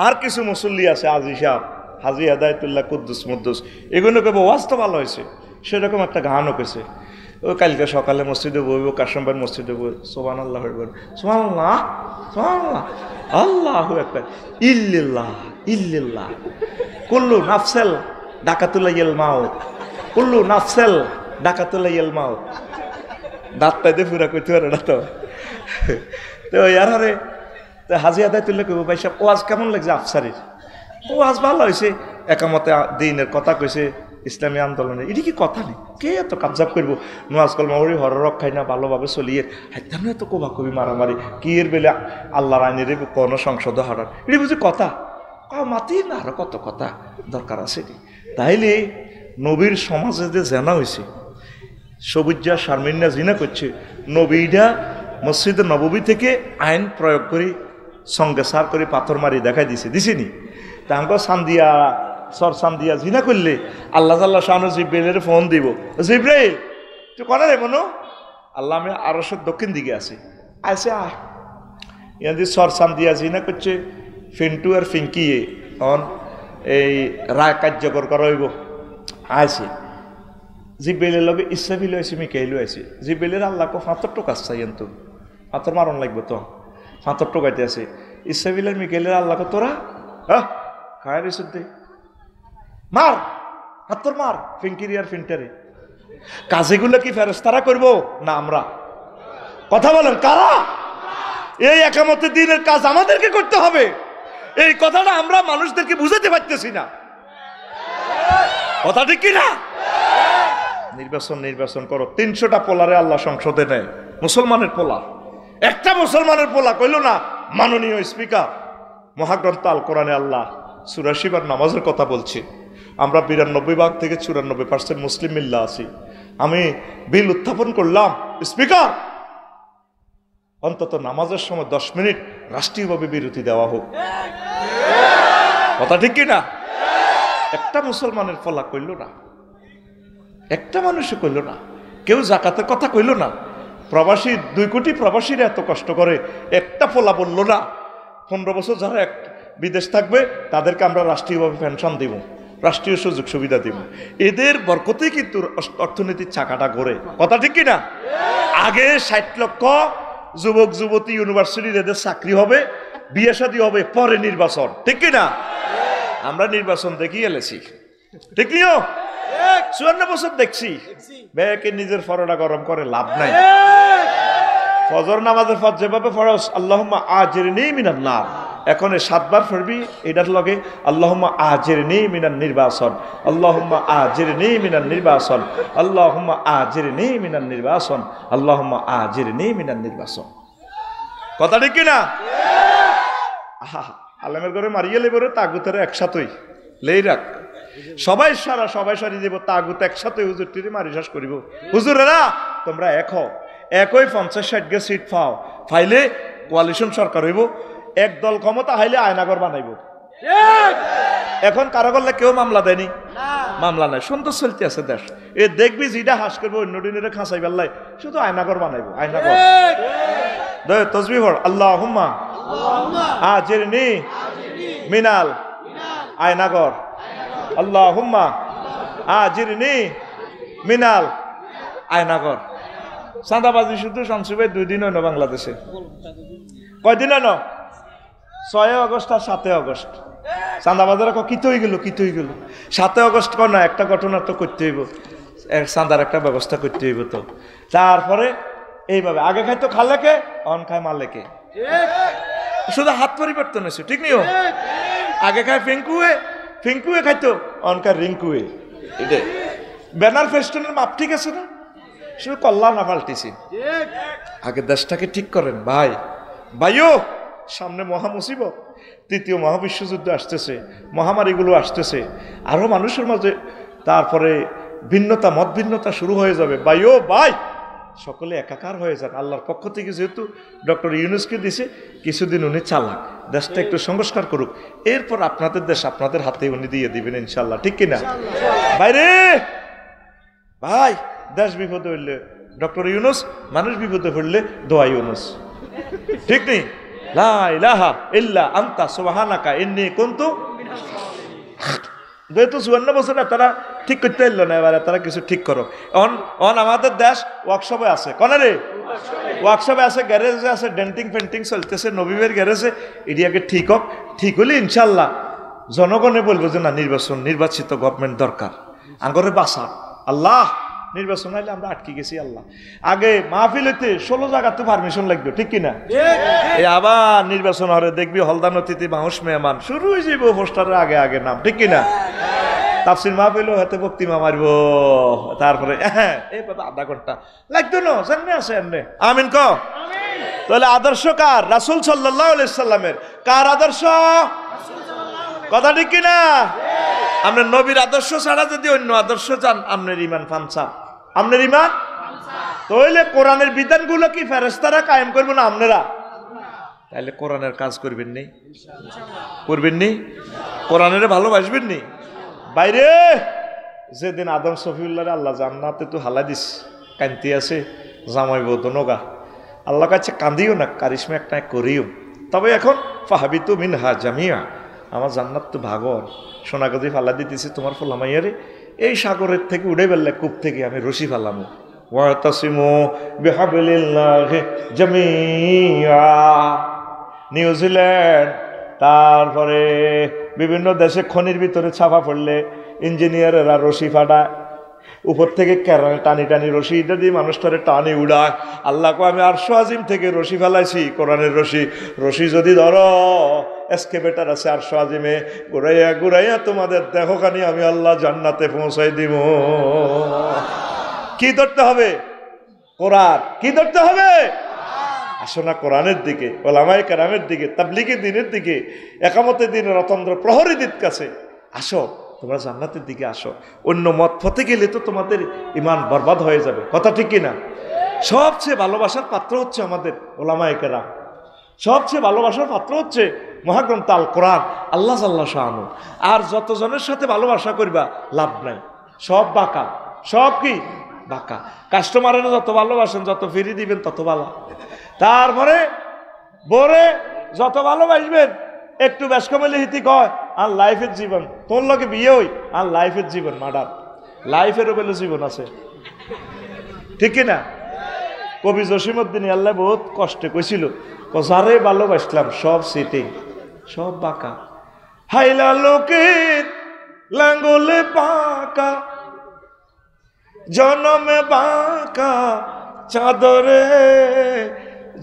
আর কিছু মুসল্লি আছে, আজি সাহেব, হাজি হেদায়েতুল্লাহ কুদ্দুস মুদ্দুস, এগুলো কেবল ওয়াজ তো ভালো হয়েছে, সেরকম একটা গানও কেছে। ও কালকে সকালে মসজিদে বইব, কাশম্বার মসজিদে বই, সুবহানাল্লাহ সুবহানাল্লাহ সুবহানাল্লাহ আল্লাহু আকবার ইল্লাল্লাহ ইল্লাল্লাহ কুল্লু নাফসেল ডাকাতুলাইল মাউত, কুল্লু নাফসেল ডাকাতুলাইল মাউত। দাঁতটা দিয়ে পুরা কইতে পারে না তো। তো ইয়ারে হাজি হেদায়েতুল্লাহ কইব, ভাই সাহেব ওয়াজ কেমন লাগছে আফসারির? ও আজ ভালো হয়েছে, একামতে দিনের কথা কইছে, ইসলামী আন্দোলনে, এটি কি কথা নেই, কে এত কাবজাব করবো, নোয়াজ কল মাহরি হর রক্ষাই না ভালোভাবে চলিয়ে হাইতাম না এত কোবাকবি মারামারি, কি এর বেলে আল্লাহর আইনের কোন সংসদ হারার, এটি বুঝি কথা মাতি না, আরো কত কথা দরকার আছে। তাইলে নবীর সমাজে যে জানা হয়েছে, সবুজা শারমিনা জিনা করছে, নবীরা মসজিদে নববী থেকে আইন প্রয়োগ করে সঙ্গে সার করে পাথর মারি দেখাই দিছেনি তাঙ্গ সান্দিয়া সর সান্দিয়া জিনা করলে আল্লাহ তাল্লাহ শাহানু জিব্রাইলের ফোন দিব, জিব্রাইল তুই কনে রে মনো, আল্লাহ আমি আরশের দক্ষিণ দিকে আছি, আইসে ইয়াদি সর সান্দিয়া জিনা করছে, ফিন্টু আর ফিঙ্কিয়ে অন এই রায় কার্যকর করা হইব, আইসে জিব্রাইলের লগে ইসরাফিল আইসি, মিকাইল আইসি, জিব্রাইলের আল্লাহকে ৭৫ টোকা চাইয়েন, তো পাথর মারণ লাগবে, তো ৭৫ টোকাইতে আছে, ইসরাফিল আর মিকাইলের আল্লাহকে তোরা খায় রে দে মার, হাতর মার ফিঙ্কিরি আর ফিন্টারে। কাজেগুলো কি ফেরেশতারা করবো না আমরা? কথা বলেন কারা? এই একামতে দিনের কাজ আমাদেরকে করতে হবে, এই কথাটা আমরা মানুষদেরকে বুঝাতে পারতেছি না, কথা ঠিক কিনা? নির্বাচন করো, ৩০০টা পোলারে আল্লাহ সংসদে নেয়, মুসলমানের পোলা, একটা মুসলমানের পোলা কইল না, মাননীয় স্পিকার মহাগ্রন্থ আল কোরআনে আল্লাহ সূরা শিবার নামাজের কথা বলছে, আমরা ৯২ থেকে ৯৪% মুসলিম মিল্লা আছি, আমি বিল উত্থাপন করলাম, স্পিকার অন্তত নামাজের সময় 10 মিনিট রাষ্ট্রীয়ভাবে বিরতি দেওয়া হোক, কথা ঠিক কিনা? একটা মুসলমানের ফলা কইল না, একটা মানুষে কইল না, কেউ জাকাতের কথা কইল না, প্রবাসী 2 কোটি প্রবাসীরা এত কষ্ট করে, একটা ফলা বলল না, 15 বছর যারা বিদেশ থাকবে তাদেরকে আমরা রাষ্ট্রীয়ভাবে পেনশন দিব, রাষ্ট্রীয় সুযোগ সুবিধা দিব, এদের বরকতেই কিন্তু অর্থনীতির চাকাটা ঘোরে, কথা ঠিক কিনা? আগে 60 লক্ষ যুবক যুবতী ইউনিভার্সিটির এদের চাকরি হবে, বিয়ে শাদী হবে, পরে নির্বাচন, ঠিক কিনা? আমরা নির্বাচন দেখিয়ে এলেছি, ঠিক নিও 54 বছর দেখছি, বেকে নিজের ফরটা গরম করে লাভ নাই, ফজর নামাজের পর যেভাবে ফরজ আল্লাহুম্মা আজিরনি মিনান নার, এখন 7 বার পড়বি, এটার লগে আল্লাহুম্মা আজিরনি মিনান নির্বাচন, আল্লাহুম্মা আজিরনি মিনান নির্বাচন, আল্লাহুম্মা আজিরনি মিনান নির্বাচন, আল্লাহুম্মা আজিরনি মিনান নির্বাচন, কথা ঠিক কিনা? আলেমের ঘরে মারিয়ে লেবরে তাগুতের একসাথেই লেই রাখ, সবাই সারি দেব, তাগুত একসাথে হুজুরটিরে মারি শেষ করিব, হুজুরেরা তোমরা একই 50-60 গে সিট পাও, ফাইলে কোয়ালিশন সরকার হইব, এক দল ক্ষমতা হাইলে আয়নাগর বানাইব, এখন কারো করলে কেউ মামলা দেয়নি, মামলা নাই, সুন্দর চলতে আছে দেশ, এ দেখবি যেটা হাস করবো অন্য দিনের খাঁচাই বেল্লাই, শুধু আয়নাগর বানাইব, আয়নাগর তসবিহ পড়, আল্লাহুম্মা আজিরনি মিনাল আয়নাগর, আল্লাহুম্মা আজিরনি মিনাল আয়নাগর। চাঁদাবাজি শুধু শামসুভাই 2 দিন হইল বাংলাদেশে, কয়দিন হইল? 6 আগস্ট আর 7 আগস্ট, চাঁদাবাজার কিত হয়ে গেল 7 আগস্ট না, একটা ঘটনা তো করতে হইব, চাঁদার একটা ব্যবস্থা করতে হইব, তো তারপরে এইভাবে আগে খাইতো খালেকে, অন খায় মালেকে, শুধু হাত পরিবর্তন হয়েছে, ঠিক নিও, আগে খায় ফিঙ্কুয়ে খাইতো, অন খায় রিঙ্কুয়ে, এটা ব্যানার ফেস্টুনের মাপ ঠিক আছে না, শুধু কল্যাণ না পাল্টিছি, আগে দেশটাকে ঠিক করেন ভাইও, সামনে মহা মুসিবত, 3য় মহাবিশ্বযুদ্ধ আসতেছে, মহামারীগুলো আসতেছে, আরো মানুষের মাঝে তারপরে ভিন্নতা, মত ভিন্নতা শুরু হয়ে যাবে, ভাই সকলে একাকার হয়ে যান, আল্লাহর পক্ষ থেকে যেহেতু ডক্টর ইউনূসকে দিছে, কিছুদিন উনি চালাক, দেশটা একটু সংস্কার করুক, এরপর আপনাদের দেশ আপনাদের হাতে উনি দিয়ে দিবেন ইনশাল্লাহ, ঠিক কিনা? ভাই দেশ বিপদে হইলে ডক্টর ইউনূস, মানুষ বিপদে পড়লে দোয়া ইউনূস, ঠিক নেই? লা ইলাহা ইল্লা আনতা সুবহানাকা ইন্নী কুনতু, যেহেতু 54 বছরে তারা ঠিক করতে এলো না, এবারে তারা কিছু ঠিক করো, আমাদের দেশ ওয়ার্কশপে আছে, কনে ওয়ার্কশপে আছে, গ্যারেজে আছে, ডেন্টিং পেন্টিং চলতেছে, নবীবের গ্যারেজে, এটি আগে ঠিক হোক, ঠিক হলে ইনশাল্লাহ জনগণে বলবো যে না, নির্বাচিত গভর্নমেন্ট দরকার, আঙ্গরে বাসা, আল্লাহ নির্বাচন হইলে আমরা আটকে গেছি আল্লাহ। আগে মাহফিলেতে 16 জায়গাতে পারমিশন লাগবে, ঠিক কিনা? এই আবার নির্বাচন হলে দেখবি হলদান অতিথি মানুষ মেহমান শুরু হয়ে যাবো পোস্টারের আগে আগে নাম, ঠিক কিনা? তাফসির মাহফিলও হাতে বক্তিমা মারবো, তারপরে এই বাবা আধা ঘন্টা লাগতো না, সামনে আছে এমনি। আমিন ক। তাহলে আদর্শ কার? রাসূল সাল্লাল্লাহু আলাইহি সাল্লামের। কার আদর্শ? কথা ঠিক কিনা? আপনার নবীর আদর্শ ছাড়া যদি অন্য আদর্শ চান, আপনার ইমান ফানসা, আপনার ইমান। তাহলে কোরআনের বিধানগুলো কি ফেরেশতারা কায়েম করবে না আপনারা? তাহলে কোরআনের কাজ করবেন নি, করবেন নি, কোরআনের ভালোবাসবেন নি। বাইরে যেদিন আদম সফিউল্লাহ আল্লাহ জান্নাতে তো হালা দিস, কান্তি আছে জামাই বউ নগা, আল্লাহ কাছে কান্দিও না, কারিশমা একটা করিও। তবে এখন ফাহাবিতু মিনহা জামিয়া, আমার জান্নাত তো ভাগর, সোনা গদি ফালা দিতেছি তোমার ফলামাইয়ারে, এই সাগরের থেকে উড়ে বেললে কূপ থেকে আমি রশি ফালামো। ওয়াতাসিমু বিহাবলিল্লাহি জামিয়া। নিউজিল্যান্ড, তারপরে বিভিন্ন দেশে খনির ভিতরে ছাপা পড়লে ইঞ্জিনিয়ারেরা রশি ফাটায়, উপর থেকে টানি টানি রশি এটা দিয়ে মানুষটারে টানি উড়ায়। আল্লাহকে আমি আরশ আজিম থেকে রশি ফেলাইছি, কোরআনের রশি। রশি যদি ধরো, এসকেভেটার আছে আরশ আজিমে, ঘুরাইয়া ঘুরাইয়া তোমাদের দেহখানি আমি আল্লাহ জান্নাতে পৌঁছাই দিব। কি ধরতে হবে? কোরআন। কি ধরতে হবে? আসো না কোরআনের দিকে, ওলামায়ে কেরামের দিকে, তাবলীগে দ্বীনের দিকে, একামতে দ্বীনের রতন্দ্র প্রহরী দিক কাছে আসো, তোমরা জান্নাতের দিকে আসো। অন্য মত পথে গেলে তো তোমাদের ইমান বরবাদ হয়ে যাবে, কথা ঠিক কিনা? সবচেয়ে ভালোবাসার পাত্র হচ্ছে আমাদের ওলামায়ে কেরাম, সবচেয়ে ভালোবাসার পাত্র হচ্ছে মহাগ্রন্থ আল কোরআন, আল্লাহ জাল্লা শাআনু। আর যতজনের সাথে ভালোবাসা করবা লাভ নাই, সব বাঁকা, সব কি বাঁকা। কাস্টমারের যত ভালোবাসেন, যত ফিরি দিবেন তত ভালো। তারপরে বরে যত ভালোবাসবেন, একটু বেশ কমেলে হিতি কয় আর লাইফের জীবন, তোর লগে বিয়ে হই আর লাইফের জীবন মার্ডার, লাইফেরও বেলে জীবন আছে, ঠিক কিনা? কবি জসিমউদ্দিন আল্লাহ বহুত কষ্টে কইছিল, যারে ভালোবাসলাম সব সিটিং, সব বাঁকা। হাইলা লোকের লাঙ্গলে বাঁকা, জনমে বাঁকা চাদরে,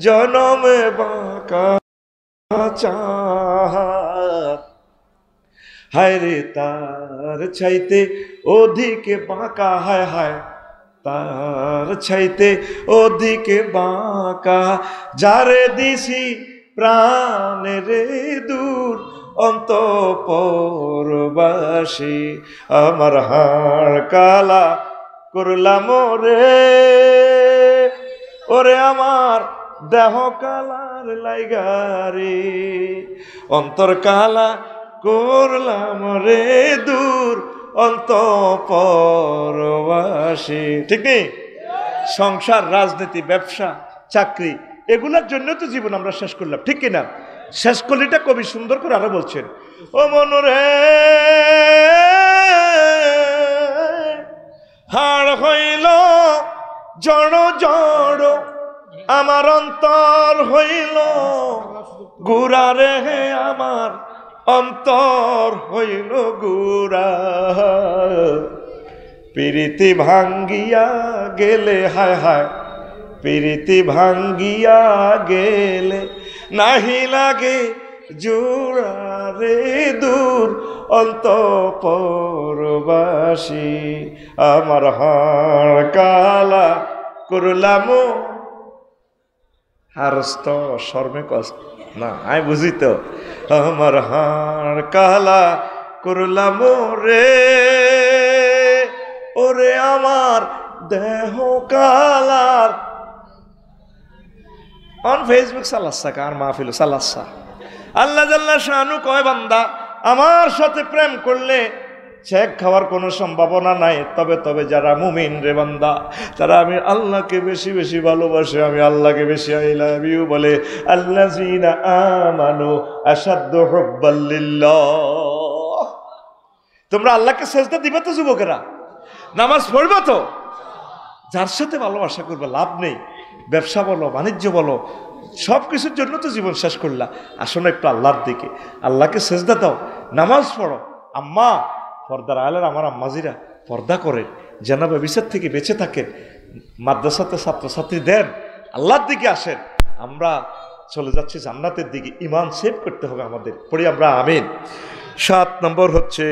জনমে বাঁকা চাঁদ। হায় রে তার চাইতে ওদিকে বাঁকা, হায় হায় তার চাইতে ওদিকে বাঁকা, যারে দিছি প্রাণেরে দূর অন্তঃপরবাসী, আমার হাড় কালা করলাম রে, ওরে আমার দেহ কালার লাইগারে, অন্তর কালা করলাম রে দূর অন্তঃপরবাসী। ঠিক নেই? সংসার, রাজনীতি, ব্যবসা, চাকরি, এগুলোর জন্য তো জীবন আমরা শেষ করলাম, ঠিক কিনা? শেষ কলিটা কবি সুন্দর করে আরো বলছেন, ও মনরে হাড় হইল জড় জড়, আমার অন্তর হইল গুড়া রে, আমার অন্তর হইল গুড়া। প্রীতি ভাঙ্গিয়া গেলে, হায় হায় প্রীতি ভাঙ্গিয়া গেলে, নাহি লাগে জোড়া রে দূর অন্তঃপরবাসী, আমার হাড় কালা করলাম। হারস্ত শর্মে কষ্ট না, আমি বুঝি তো, আমার হাড় কালা করলাম রে, ওরে আমার দেহ কালার। অন ফেসবুক চালাচ্ছা, কার মাহফিল চালাচ্ছা। আল্লাহ জাল্লা শানু কয়, বান্দা আমার সাথে প্রেম করলে শেখ খাওয়ার কোনো সম্ভাবনা নাই, তবে তবে যারা মুমিন রে বান্দা, তারা আমি আল্লাহকে বেশি বেশি ভালোবাসে, আমি আল্লাহকে বেশি আই লাভ ইউ বলে, আল্লাযীনা আমানু আশাদ্দু হুব্বাল লিল্লাহ। তোমরা আল্লাহকে সেজদা দিবে তো যুবকেরা, নামাজ পড়বে তো, যার সাথে ভালোবাসা করবে লাভ নেই। ব্যবসা বলো, বাণিজ্য বলো, সব কিছুর জন্য তো জীবন শেষ করলা। আসো না একটু আল্লাহর দিকে, আল্লাহকে সেজদা দাও, নামাজ পড়ো। আম্মা পর্দার আলের আমার আম্মাজিরা, পর্দা করেন, জেনা ব্যভিচার থেকে বেঁচে থাকেন, মাদ্রাসাতে ছাত্রছাত্রী দেন, আল্লাহর দিকে আসেন, আমরা চলে যাচ্ছি জান্নাতের দিকে। ইমান সেভ করতে হবে আমাদের, পড়ি আমরা আমিন। 7 নম্বর হচ্ছে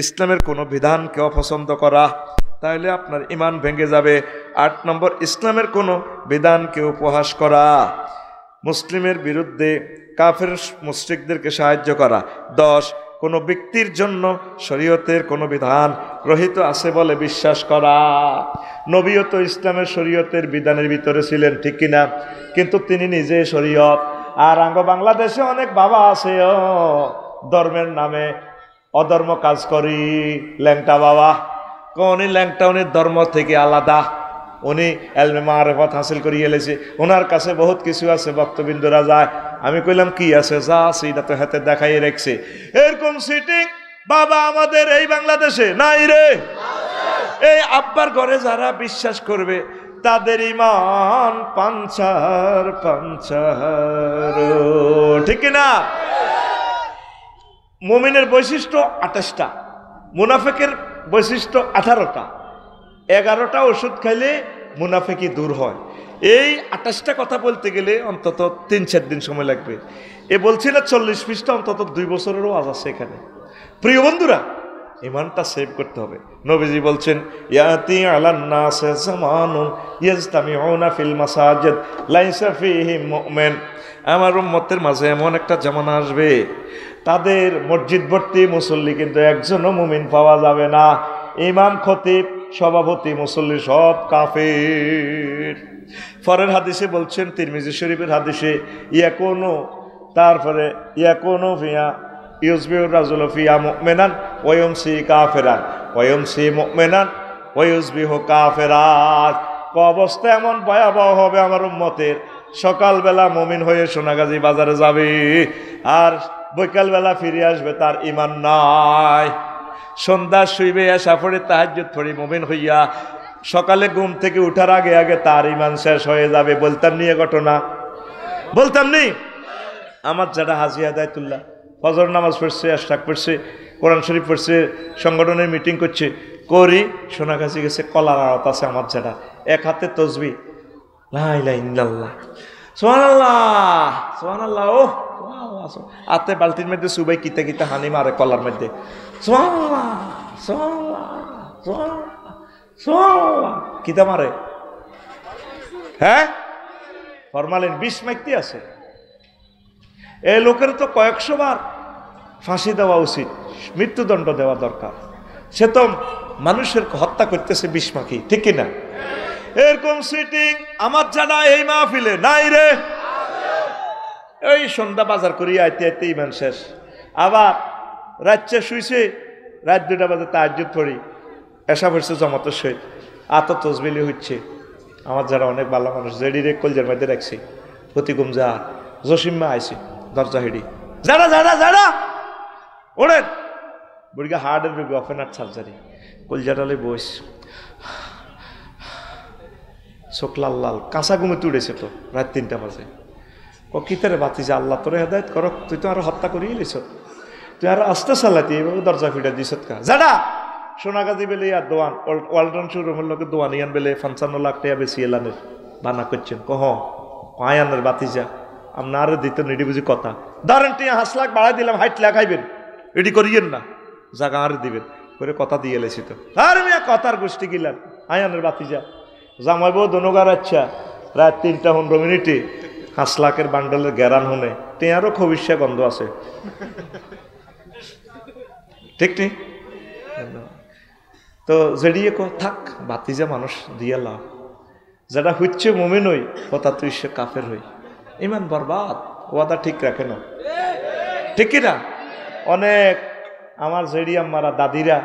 ইসলামের কোনো বিধানকে অপছন্দ করা, তাহলে আপনার ইমান ভেঙে যাবে। 8 নম্বর ইসলামের কোনো বিধানকে উপহাস করা, মুসলিমের বিরুদ্ধে কাফের মুশরিকদেরকে সাহায্য করা। 10 কোনো ব্যক্তির জন্য শরীয়তের কোনো বিধান রহিত আছে বলে বিশ্বাস করা। নবীও তো ইসলামের শরীয়তের বিধানের ভিতরে ছিলেন, ঠিক কিনা? কিন্তু তিনি নিজে শরীয়ত। আর আঙ্গ বাংলাদেশে অনেক বাবা আছে ধর্মের নামে অধর্ম কাজ করি, ল্যাংটা বাবা। উনি ল্যাংটা, উনি ধর্ম থেকে আলাদা, উনি এলমে মারেফত হাসিল করিয়ে এলেছে, ওনার কাছে বহুত কিছু আছে, ভক্তবৃন্দরা যায়। আমি কইলাম কি আছে? যা আছে এটা তো হাতে দেখাই রেখছে। এরকম সিটিং বাবা আমাদের এই বাংলাদেশে নাই রে। এই আব্বার ঘরে যারা বিশ্বাস করবে তাদের ইমান পাঞ্চার পাঞ্চার, ঠিক না? মুমিনের বৈশিষ্ট্য 28টা, মুনাফিকের বৈশিষ্ট্য 18টা। 11টা ওষুধ খাইলে মুনাফিকি দূর হয়। এই 28টা কথা বলতে গেলে অন্তত 3-4 দিন সময় লাগবে। এ বলছি না 40 পৃষ্ঠা, অন্তত 2 বছরেরও আজ আছে এখানে। প্রিয় বন্ধুরা, ইমানটা সেভ করতে হবে। নবীজি বলছেন ইয়াতি আলান নাস জামানুন ইয়াজতামিউনা ফিল মাসাজিদ লাইসা ফীহি মুমিন। আমার উম্মতের মাঝে এমন একটা জামানা আসবে, তাদের মসজিদ ভর্তি মুসল্লি কিন্তু একজনও মুমিন পাওয়া যাবে না। ইমাম, খতিব, সভাপতি, মুসল্লি সব কাফের। পরের হাদিসে বলছেন, তিরমিজি শরীফের হাদিসে, ইয়াকুনু, তারপরে ইয়াকুনু ফিয়া ইউসবিহুর রাজুলু ফিয়া মুমিনান ওয়া ইউমসি কাফিরান ওয়া ইউমসি মুমিনান ওয়া ইউসবিহু কাফিরান। অবস্থা এমন ভয়াবহ হবে আমার উম্মতের, সকালবেলা মুমিন হয়ে সোনাগাজী বাজারে যাবে, আর বৈকালবেলা ফিরে আসবে তার ইমান নাই। সন্ধ্যা শুইবে, এসা পড়ে তাহাজ্জুদ পড়ে মুমিন হইয়া সকালে ঘুম থেকে উঠার আগে আগে তার ইমান শেষ হয়ে যাবে। বলতাম নি এ ঘটনা? বলতাম নি? আমার যারা হাজী হাদায়াতুল্লাহ ফজর নামাজ পড়ছে, আশরাক পড়ছে, কোরআন শরীফ পড়ছে, সংগঠনের মিটিং করছে, করি সোনাগাছি গেছে, কলার আড়ত আছে আমার যারা, এক হাতে তসবিহ, লা ইলাহা ইল্লাল্লাহ, সুবহানাল্লাহ সুবহানাল্লাহ, ও আতে বালতির মধ্যে সুবাই কিতা কিতা হানি মারে কলার মধ্যে, সুবহানাল্লাহ সুবহানাল্লাহ সুবহানাল্লাহ সুবহানাল্লাহ কিতা মারে, হ্যাঁ ফরমালিন 20 মাইকটি আছে। এই লোকের তো কয়েকশো বার ফাঁসি দেওয়া উচিত, মৃত্যুদণ্ড দেওয়া দরকার। সে তো মানুষের হত্যা করতেছে 20 মাখি, ঠিক কিনা? এরকম সিটিং আমার জানা এই মাহফিলে নাই রে। এই সন্ধ্যা বাজার করি আইতে আইতে ইমান শেষ, আবার রাত্রে শুইছে, রাত 2টা বাজে তাহাজ্জুদ পড়ি, এসা পড়ছে জমাতের সহিত, আত তসবিলি হচ্ছে। আমার যারা অনেক ভালো মানুষ, জেডি রে কলজের মধ্যে রাখছি, প্রতিকুম যা জসিম্মা আইছে দরজা হিড়ি, যারা যারা যারা ওড়েন বুড়িগা হার্টের রোগী, ওপেন হার্ট সার্জারি, কলজাটালে বইস, চোখ লাল লাল, কাঁচা ঘুমে তুড়েছে তো রাত 3টা বাজে। ও কিতারে বাতি যে আল্লাহ তোরে হেদায়েত করক, তুই তো আরো হত্যা করিয়ে লিছ, তুই আরো আস্তে চালাতি, এইভাবে দরজা ফিটা দিছ কা যারা সোনাগাজী বেলে আর দোয়ান ওয়ালটন শোরুমের লোকে দোয়ান ইয়ান বেলে 55 লাখ টাকা বেশি এলানের বানা করছেন, কহ আয়ানের বাতি যা আপনার দিতে নিডি বুঝি কথা ধরেন, টিয়া 5 লাখ বাড়াই দিলাম, 60 লাখ খাইবেন, এটি করিয়েন না, জাগা আর দিবেন করে কথা দিয়ে এলেছি তো। আর মিয়া কথার গোষ্ঠী গিলান, আয়ানের বাতি যা জামাইবো দনগার, আচ্ছা রাত 3টা 15 মিনিটে 5 লাখের বান্ডেলের গ্যারান হনে টিয়ারও খবিষ্যা গন্ধ আছে, ঠিক ঠিক। তো যেডিয়ে থাক বাতিজা মানুষ দিয়া লাভ, যেটা হচ্ছে মুমিন হই কথা তুই সে কাফের হই, ইমান বরবাদ, ওয়াদা ঠিক রাখে না, ঠিক কিনা? অনেক আমার জেডি আম্মারা দাদিরা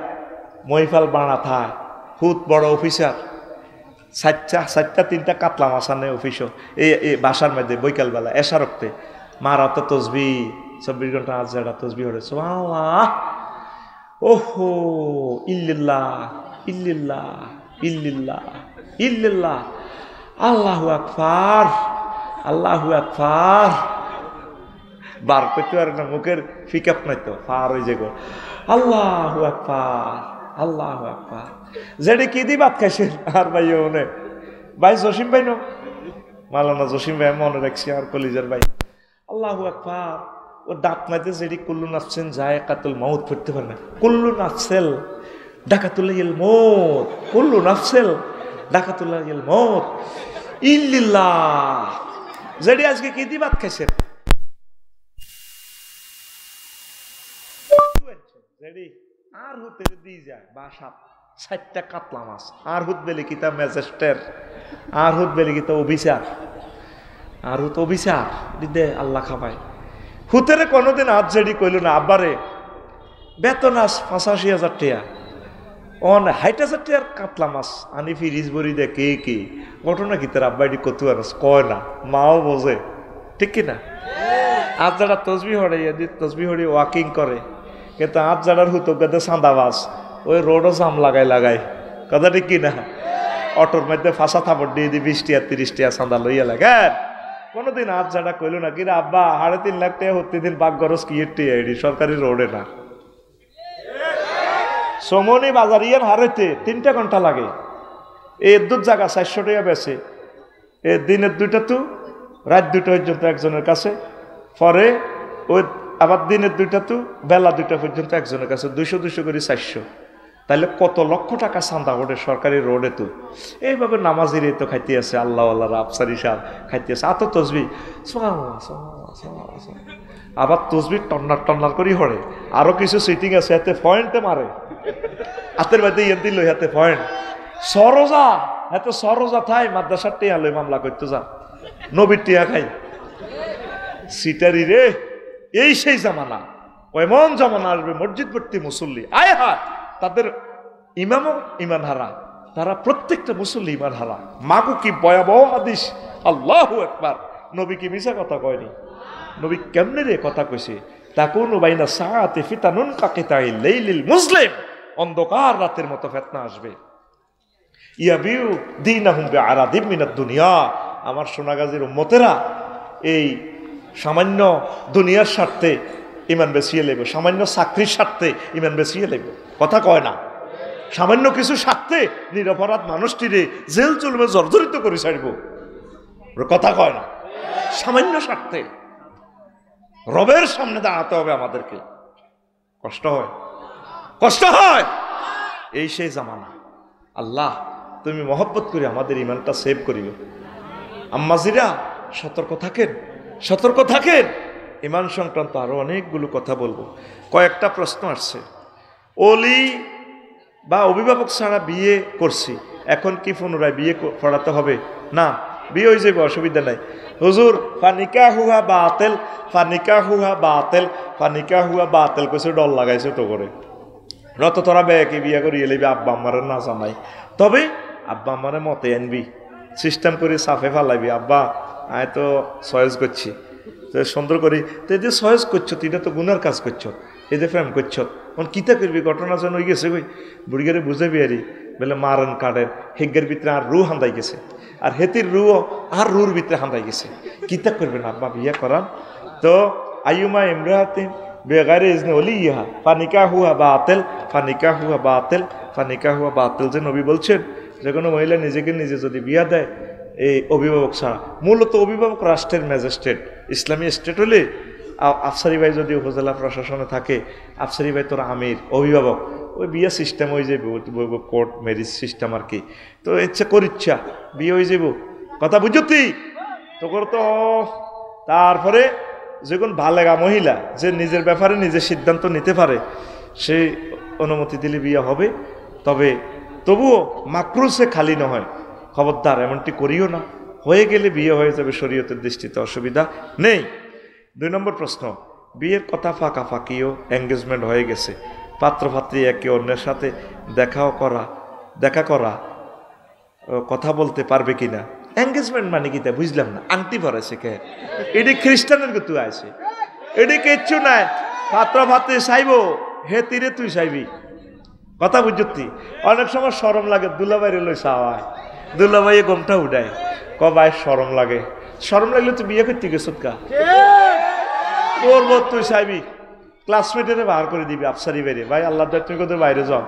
মহিফাল বানা থায়, হুত বড় অফিসার, 4টা 3টা কাতলা মাছ আনে অফিসও, এই বাসার মধ্যে বৈকালবেলা এসা রক্তে মারা তো তসবি 24 ঘন্টা আজ যেটা তসবি হরে, সুবহানাল্লাহ, ওহো ইল্লিল্লাহ ইল্লিল্লাহ ইল্লিল্লাহ ইল্লিল্লাহ, আল্লাহু আকবার আল্লাহু আকবার, বার করতে পারে না, মুখের ফিকাপ নাই তো, ফার হয়ে যাগো, আল্লাহু আকবার আল্লাহ আকবার যেটি কি দি ভাত খাইছেন আর ভাই মনে ভাই জসিম ভাই নো মালানা জসিম ভাই মনে রাখছি আর কলিজার ভাই আল্লাহ আকবার ও দাঁত মাইতে যেটি কুল্লু নাফসেন যায় কাতুল মাউত পড়তে পারে না কুল্লু নাফসেল ডাকাতুল্লাহিল মউত কুল্লু নাফসেল ডাকাতুল্লাহিল মউত ইল্লাল্লাহ যেটি আজকে কি দি ভাত খাইছেন যেটি আর হুতে দিয়ে যায় বা সাত 60টা কাতলা মাছ আর হুত বেলে কিতা ম্যাজিস্ট্রেট আর হুত বেলে কিতা অভিচার আর হুত অভিচার দে আল্লাহ খাবাই হুতেরে কোনোদিন আজ যেটি কইল না আব্বারে বেতন আস 85,000 টাকা অন 60,000 টাকার কাতলা মাছ আনি ফিরিজ ভরি দে কে কে ঘটনা কি তার আব্বা এটি কত আর কয় না মাও বোঝে ঠিক কিনা আজ যারা তসবি হড়ে তসবি হড়ে ওয়াকিং করে কিন্তু আজ যারার হুতো গেতে সান্দাবাজ ওই রোডও জাম লাগাই কথা ঠিক কিনা অটোর মধ্যে ফাঁসা থাপড় দিয়ে দিই 20 টাকা 30 টাকা চাঁদা লইয়া লাগে কোনোদিন আজ যারা কইল না কিরা আব্বা 3.5 লাখ টাকা প্রতিদিন বাঘ গরজ কি এটি সরকারি রোডে না সমনি বাজারিয়ার হারেতে 3টা ঘন্টা লাগে এই দুধ জায়গা 400 টাকা বেছে এই দিনের 2টা তো রাত 2টা পর্যন্ত একজনের কাছে পরে ওই আবার দিনের 2টা তো বেলা 2টা পর্যন্ত একজনের কাছে 200 করে 400 তাহলে কত লক্ষ টাকা চাঁদা ওঠে সরকারি রোডে তো এইভাবে নামাজির তো খাইতে আছে আল্লাহ আল্লাহ আফসারি সাহ খাইতে আছে আত তসবি আবার তসবি টন্নার করি হরে আরো কিছু সিটিং আছে হাতে পয়েন্টে মারে হাতের মধ্যে ইয়ে দিল হাতে পয়েন্ট সরোজা এত সরোজা থাই মাদ্রাসার টিয়া লই মামলা করতে যা নবীর টিয়া খাই সিটারি রে এই সেই জামানা এমন জামানা আসবে মসজিদ ভর্তি মুসল্লি আয় হা তাদের ইমামও ইমান হারা তারা প্রত্যেকটা মুসল্লি ইমান হারা মাগু কি ভয়াবহ হাদিস আল্লাহু আকবার নবী কি মিছা কথা কয়নি নবী কেমনে রে কথা কইছে তাকুনু বাইনা সাআতি ফিতানুন কাকিতাইল লাইলিল মুসলিম অন্ধকার রাতের মতো ফিতনা আসবে ইয়াবিউ দীনাহুম বিআরাদিম মিনাদ দুনিয়া আমার সোনাগাজীর উম্মতেরা এই সামান্য দুনিয়ার স্বার্থে ইমান বেচিয়ে লেব সামান্য চাকরির স্বার্থে ইমান বেচিয়ে লেব কথা কয় না সামান্য কিছু স্বার্থে নিরপরাধ মানুষটিরে জেল চলবে জর্জরিত করে ছাড়ব কথা কয় না সামান্য স্বার্থে রবের সামনে দাঁড়াতে হবে আমাদেরকে কষ্ট হয় এই সেই জামানা আল্লাহ তুমি মহব্বত করে আমাদের ইমানটা সেভ করিও আম্মাজিরা সতর্ক থাকেন ইমান সংক্রান্ত আরো অনেকগুলো কথা বলবো কয়েকটা প্রশ্ন আসছে ওলি বা অভিভাবক ছাড়া বিয়ে করছি এখন কি পুনরায় বিয়ে পড়াতে হবে না বিয়ে হয়ে যাবে অসুবিধা নাই হুজুর ফানিকা হুয়া বাতেল কইছে ডল লাগাইছে তো করে রত তোরা বেয়াকে বিয়া করিয়ে লইবি আব্বা আম্মারে না জানাই তবে আব্বা আম্মারে মতে আনবি সিস্টেম করে সাফে ফালাইবি আব্বা আয় তো সয়েজ করছি তো সুন্দর করি তো এদের সহজ করছো তুই তো গুনার কাজ করছো এদের প্রেম করছো এখন কিতা করবি ঘটনা যেন হয়ে গেছে কই বুড়িগারে বুঝাবি আরি বলে মারন কাটেন হেগের ভিতরে আর রু হান্দাই গেছে আর হেতির রুও আর রুর ভিতরে হান্দাই গেছে কিতা করবে না আব্বা বিয়া করান তো আইয়ুমা ইমরাতিন বেগারে ইজনে ওলি ইহা ফানিকা হুয়া বাতিল যে নবী বলছেন যে কোনো মহিলা নিজেকে নিজে যদি বিয়া দেয় এই অভিভাবক ছাড়া মূলত অভিভাবক রাষ্ট্রের ম্যাজিস্ট্রেট ইসলামী স্টেট হলে আফসারি ভাই যদি উপজেলা প্রশাসনে থাকে আফসারি ভাই তোর আমির অভিভাবক ওই বিয়ে সিস্টেম হয়ে যাবে কোর্ট ম্যারেজ সিস্টেম আর কি তো ইচ্ছা করিচ্ছা বিয়ে হয়ে যাব কথা বুঝতি তোর তো তারপরে যখন ভালেগা মহিলা যে নিজের ব্যাপারে নিজে সিদ্ধান্ত নিতে পারে সেই অনুমতি দিলে বিয়ে হবে তবে তবুও মাকরুসে খালি নয় খবরদার এমনটি করিও না হয়ে গেলে বিয়ে হয়ে যাবে শরীয়তের দৃষ্টিতে অসুবিধা নেই 2 নম্বর প্রশ্ন বিয়ের কথা ফাঁকিও এঙ্গেজমেন্ট হয়ে গেছে পাত্রপাত্রী একে অন্যের সাথে দেখা করা কথা বলতে পারবে কিনা এঙ্গেজমেন্ট মানে কি তা বুঝলাম না আংটি পরাইছে কে এটি খ্রিস্টানের তুই আছে এটি কিচ্ছু নাই পাত্রপাত্রী চাইব হে তীরে তুই চাইবি কথা বুঝতি অনেক সময় শরম লাগে দুলাভাইরে লই চাওয়ায় দুলাভাই গমটা উঠায় ভাই শরম লাগলে তুই বিয়ে করতে গেছ কা করবো তুই চাইবি ক্লাসমেটের বার করে দিবি আফসারি বাইরে ভাই আল্লাহ তুমি কোথাও বাইরে যাও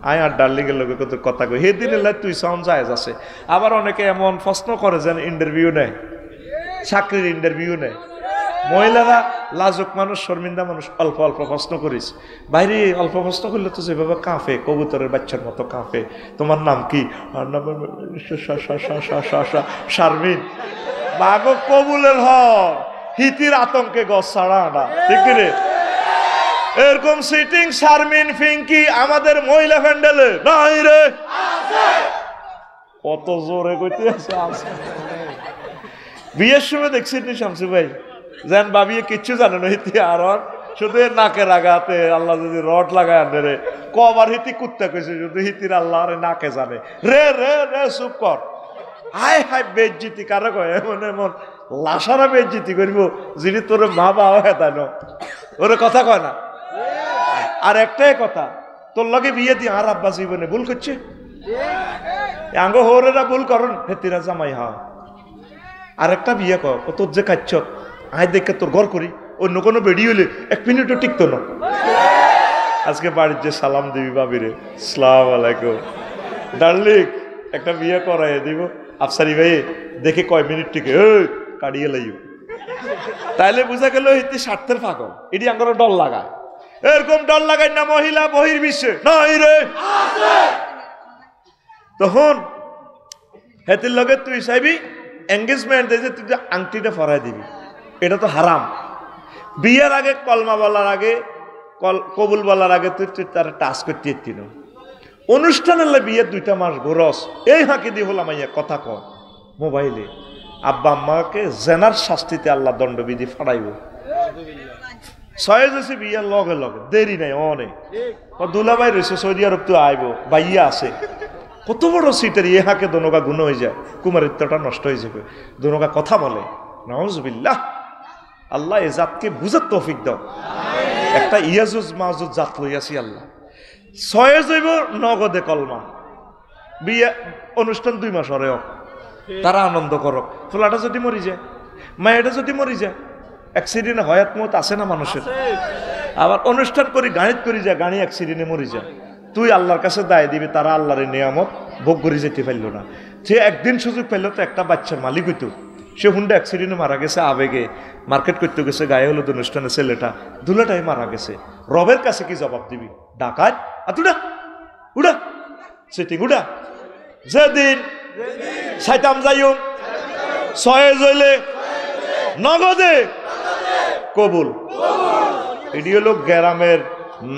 আয় আর ডার্লিংয়ের লোক কত কথা কই সেদিন এলে তুই সাউন্ড যায় আছে। আবার অনেকে এমন প্রশ্ন করে যেন ইন্টারভিউ নেয়, চাকরির ইন্টারভিউ নেয়। মহিলারা লাজুক মানুষ, শর্মিন্দা মানুষ, অল্প অল্প প্রশ্ন করিস। বাইরে অল্প প্রশ্ন করলে তো যেভাবে কাঁপে, কবুতরের বাচ্চার মতো কাঁপে। তোমার নাম কি? আর নাম শারমিন। মাগো কবুলের হর হিতির আতঙ্কে গছ ছাড়া আনা, ঠিক রে? এরকম সিটিং শারমিন ফিঙ্কি আমাদের মহিলা প্যান্ডেলে নাই রে, কত জোরে কইতে আছে। বিয়ের সময় দেখছি শামসু ভাই যেন ভাবিয়ে কিচ্ছু জানে না, হিতি আর শুধু নাকের আগাতে আল্লাহ যদি রড লাগায় আনে রে, কবার হিতি কুত্তা কইছে শুধু হিতির আল্লাহ আরে নাকে জানে রে রে রে চুপ কর। হায় হায় বেজ্জিতি কারো কয় এমন এমন লাশারা বেজ্জিতি করব যিনি তোর মা বাবা হেতায় না, ওরে কথা কয় না। আর একটাই কথা, তোর লগে বিয়ে দিয়ে আর আব্বা জীবনে ভুল করছে, আঙ্গ হরেরা ভুল করন হেতিরা জামাই হা আর একটা বিয়ে কর, তোর যে খাচ্ছ আয় দেখে তোর ঘর করি, অন্য কোনো বেড়ি হইলে 1 মিনিটও টিকতো না। আজকে বাড়ির যে সালাম দিবি বাবিরে, আসসালামু আলাইকুম ডার্লিং, একটা বিয়ে করাই দিব আফসারি ভাই, দেখে কয় মিনিট টিকে কাড়িয়ে লাইও, তাইলে বুঝা গেল এটি স্বার্থের ফাঁকল। এটি আঙ্গর ডর লাগায়, এরকম ডর লাগায় না মহিলা বহির্বিশ্বে নাই রে। তখন হেতির লগে তুই চাইবি এঙ্গেজমেন্ট যে তুই আংটিটা ফরাই দিবি, এটা তো হারাম। বিয়ের আগে কলমা বলার আগে কবুল বলার আগে তুই তারা টাচ করতে এতি না। অনুষ্ঠানের বিয়ের 2টা মাস গোরস এই হাঁকি দিয়ে হলাম কথা কয় মোবাইলে, আব্বা আম্মাকে জেনার শাস্তিতে আল্লাহ দণ্ডবিধি ফাড়াইব। 6 যেছে বিয়ের লগে লগে দেরি নাই অনেক দুলাভাই রয়েছে সৌদি আরব, তো আইব বাইয়া আছে কত বড় সিটের এ হাঁকে দনগা গুণ হয়ে যায়, কুমারিত্বটা নষ্ট হয়ে যাবে, দনগা কথা বলে। নাউজুবিল্লাহ, আল্লাহ এ জাতকে বুঝার তৌফিক দাও। একটা ইয়াজুজ মাহুজ জাত লইয়াছি আল্লাহ। 6 যাইব নগদে কলমা, বিয়ে অনুষ্ঠান 2 মাস হরে হোক, তারা আনন্দ করক। ফোলাটা যদি মরি যায়, মায়েটা যদি মরি যায়, অ্যাক্সিডেন্ট হয়াত মত আছে না মানুষের। আবার অনুষ্ঠান করি গাড়িত করি যায়, গাড়ি অ্যাক্সিডেন্টে মরি যায়, তুই আল্লাহর কাছে দায় দিবি তারা আল্লাহর নিয়ামত ভোগ করে যেতে পারল না। সে একদিন সুযোগ পেল তো একটা বাচ্চার মালিক হইতো, সে হুন্ডা অ্যাক্সিডেন্টে মারা গেছে, আবেগে মার্কেট করতে গেছে, গায়ে হলুদ অনুষ্ঠানে ছেলেটা দুলাটাই মারা গেছে। রবের কাছে কি জবাব দিবি? ডাকাত আতুডা উড়া সিটিং উড়া। যেদিন সাইতাম যাইম 6 জইলে নগদে কবুল। এটি হলো গ্রামের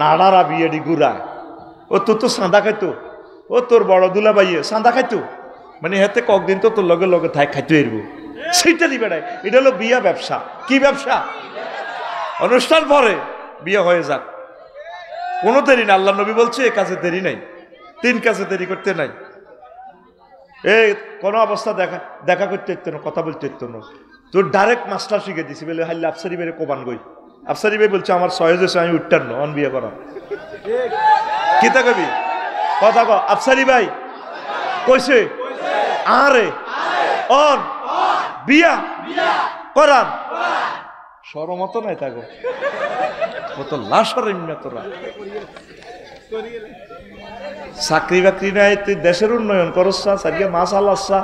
নাড়ারা বিয়েডি গুড়ায়। ও তোর তো সাঁদা খাইতো, ও তোর বড় দুলা বাইয়ে সাঁদা খাইতো, মানে হাতে কয়েকদিন তো তোর লগে লগে থাই খাইতে এরবো, সেইটা দিবে নাই। এটা হলো বিয়া ব্যবসা। কি ব্যবসা? অনুষ্ঠান পরে বিয়ে হয়ে যাক, কোনো দেরি না। আল্লাহ নবী বলছে এ কাজে দেরি নাই, 3 কাজে দেরি করতে নাই। এই কোনো অবস্থা দেখা করতে ইত্য না, কথা বলতে ইত্য না, তোর ডাইরেক্ট মাস্টার শিখে দিছি বলে হাইলে আফসারি বেড়ে কোবান গই। আফসারি ভাই বলছে আমার 6 হয়েছে, আমি উঠতাম না অন বিয়ে করা। কিতা কবি কথা ক আফসারি ভাই কইছে আরে অন বিয়া করান, সরমত নাই তাগো, কত লাশর তোরা। চাকরি বাকরি নাই, তুই দেশের উন্নয়ন করছা, সারিয়া মাছ আলাসা,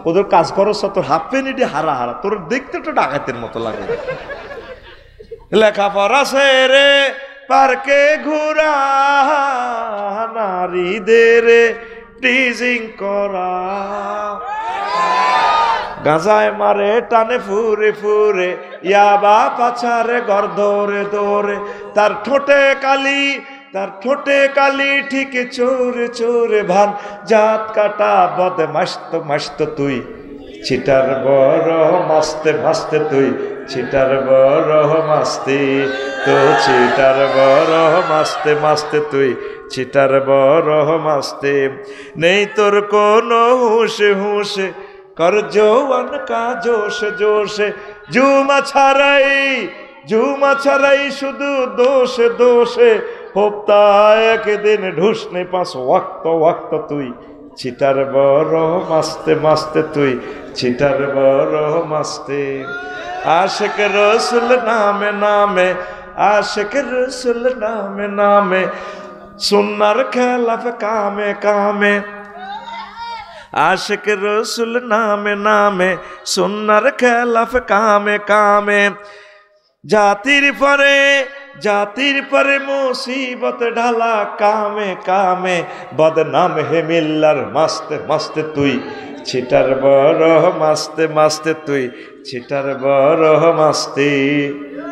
ওদের কাজ করছা, তোর হাফ পেনিটি হারা হারা, তোর দেখতে তো ডাকাতের মতো লাগে। লেখাপড়া রে পার্কে ঘোরা, নারীদের টিজিং করা, গাঁজায় মারে টানে ফুরে ফুরে, ইয়াবা পাছারে ঘর ধরে ধরে, তার ঠোঁটে কালি ঠিক চোরে চোরে ভান, জাত কাটা বদমাস তো মাস্ত তুই, ছিটার বড় মাস্তে মাস্তে তুই, ছিটার বড় মাস্তি তো, ছিটার বড় মাস্তে মাস্তে তুই, ছিটার বড় মাস্তে। নেই তোর কোনো হুঁশে হুঁশে, কর জওয়ান কা জোশে জোশে, জুমা ছাড়াই শুধু দোষে দোষে, হপ্তা একদিন ঢুসনে 5 ওয়াক্ত তুই, ছিটার বড় মাস্তে মাস্তে তুই, ছিটার বড় মাস্তে। আশেক রসুল নামে নামে, আশেক রসুল নামে নামে, সুন্নার খেলাফ কামে কামে, আশিক রসুল নামে নামে, সুন্নার খেলাফ কামে কামে। জাতির পরে মুসিবত ঢালা কামে কামে, বদনাম হে মিল্লার মাস্তে মাস্তে তুই, ছিটার বড় মাস্তে মাস্তে তুই, ছিটার বড় মাস্তে।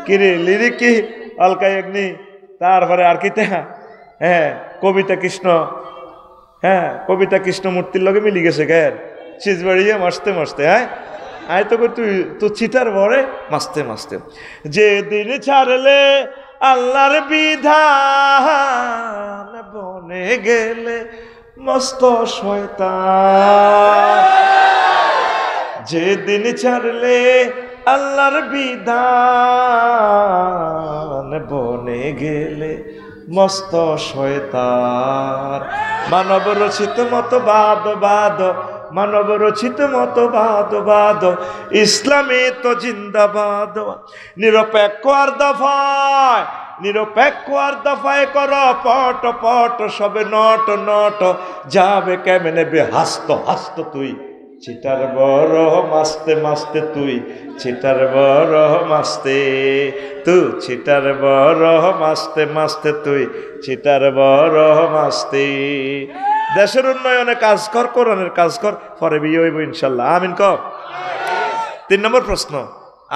কিরে লিরিক কি অলকা অগ্নি, তারপরে আর কি হ্যাঁ কবিতা কৃষ্ণ, হ্যাঁ কবিতা কৃষ্ণমূর্তির লগে মিলি গেছে গায়ের সিজবাড়িয়ে মাসতে মাসতে। হ্যাঁ আয় তো তুই তো চিটার বড়ে মাসতে মাসতে। যেদিন ছাড়লে আল্লাহর বিধান, বনে গেলে মস্ত শয়তান। যেদিন ছাড়লে আল্লাহর বিধান, বনে গেলে মস্ত শয়তান। মানব রচিত মতবাদ বাদ, মানব রচিত মতবাদ বাদ, ইসলামে তো জিন্দাবাদ। নিরপেক্ষ আর দফায়, নিরপেক্ষ আর দফায় কর পট পট, সবে নট নট যাবে কেমনে বে হাস্ত হাস্ত তুই, ছিটার বড় মাস্তে মাস্তে তুই, ছিটার বড় মাস্তে তুই, ছিটার বড় মাস্তে মাস্তে তুই, ছিটার বড় মাস্তে। দেশের উন্নয়নে কাজ কর, কোরআনের কাজ কর, পরে বিয়ে হইব ইনশাল্লাহ, আমিন কর। 3 নম্বর প্রশ্ন,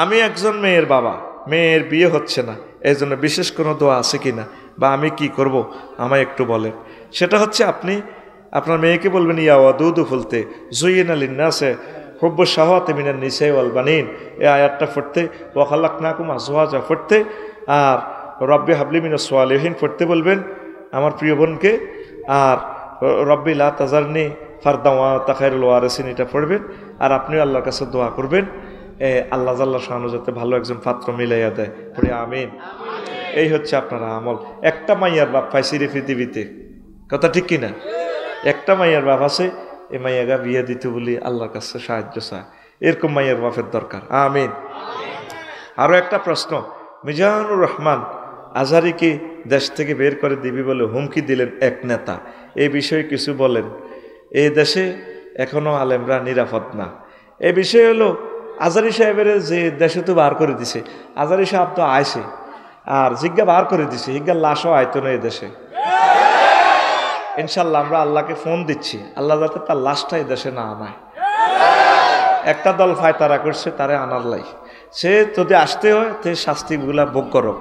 আমি একজন মেয়ের বাবা, মেয়ের বিয়ে হচ্ছে না, এই জন্য বিশেষ কোনো দোয়া আছে কিনা, বা আমি কি করব আমায় একটু বলেন। সেটা হচ্ছে আপনি আপনার মেয়েকে বলবেন ইয়া ওয়াদুদু ফুলতে জুয়িনা লিন্নাসে হুব্বুশ শাহাওয়াতি মিনান নিসাই ওয়াল বানিন, এই আয়াতটা পড়তে, ওয়া খালাকনাকুম আজওয়াজা পড়তে, আর রব্বি হাবলি মিনাস সালিহিন পড়তে বলবেন আমার প্রিয় বোনকে, আর রব্বি লা তাজারনি ফারদান ওয়া আনতা খায়রুল ওয়ারিসিন এটা পড়বেন। আর আপনিও আল্লাহর কাছে দোয়া করবেন আল্লাহ জাল্লা শানু যাতে ভালো একজন পাত্র মিলাইয়া দেয়, পড়ে আমিন। এই হচ্ছে আপনারা আমল। একটা মাইয়ার বাপ পাইছি রে পৃথিবীতে, কথা ঠিক কিনা? একটা মাইয়ার বাপ আছে, এ মাইয়াগা বিয়ে দিতে বলি আল্লাহর কাছে সাহায্য চায়, এরকম মাইয়ার বাপের দরকার, আমিন। আরও একটা প্রশ্ন, মিজানুর রহমান আজহারিকে দেশ থেকে বের করে দিবি বলে হুমকি দিলেন এক নেতা, এই বিষয়ে কিছু বলেন। এই দেশে এখনো আলেমরা নিরাপদ না। এই বিষয় হলো আজহারি সাহেবের যে দেশে তো বার করে দিছে, আজহারি সাহেব তো আইছে আর জিজ্ঞা বার করে দিছে, জিজ্ঞার লাশও আইতো না এই দেশে। ইনশাল্লাহ আমরা আল্লাহকে ফোন দিচ্ছি, আল্লাহ যাতে তার লাশটা এই দেশে না আনায়। একটা দল ফায়তারা করছে তারে আনার লাই, সে যদি আসতে হয় তে শাস্তিগুলা ভোগ করো।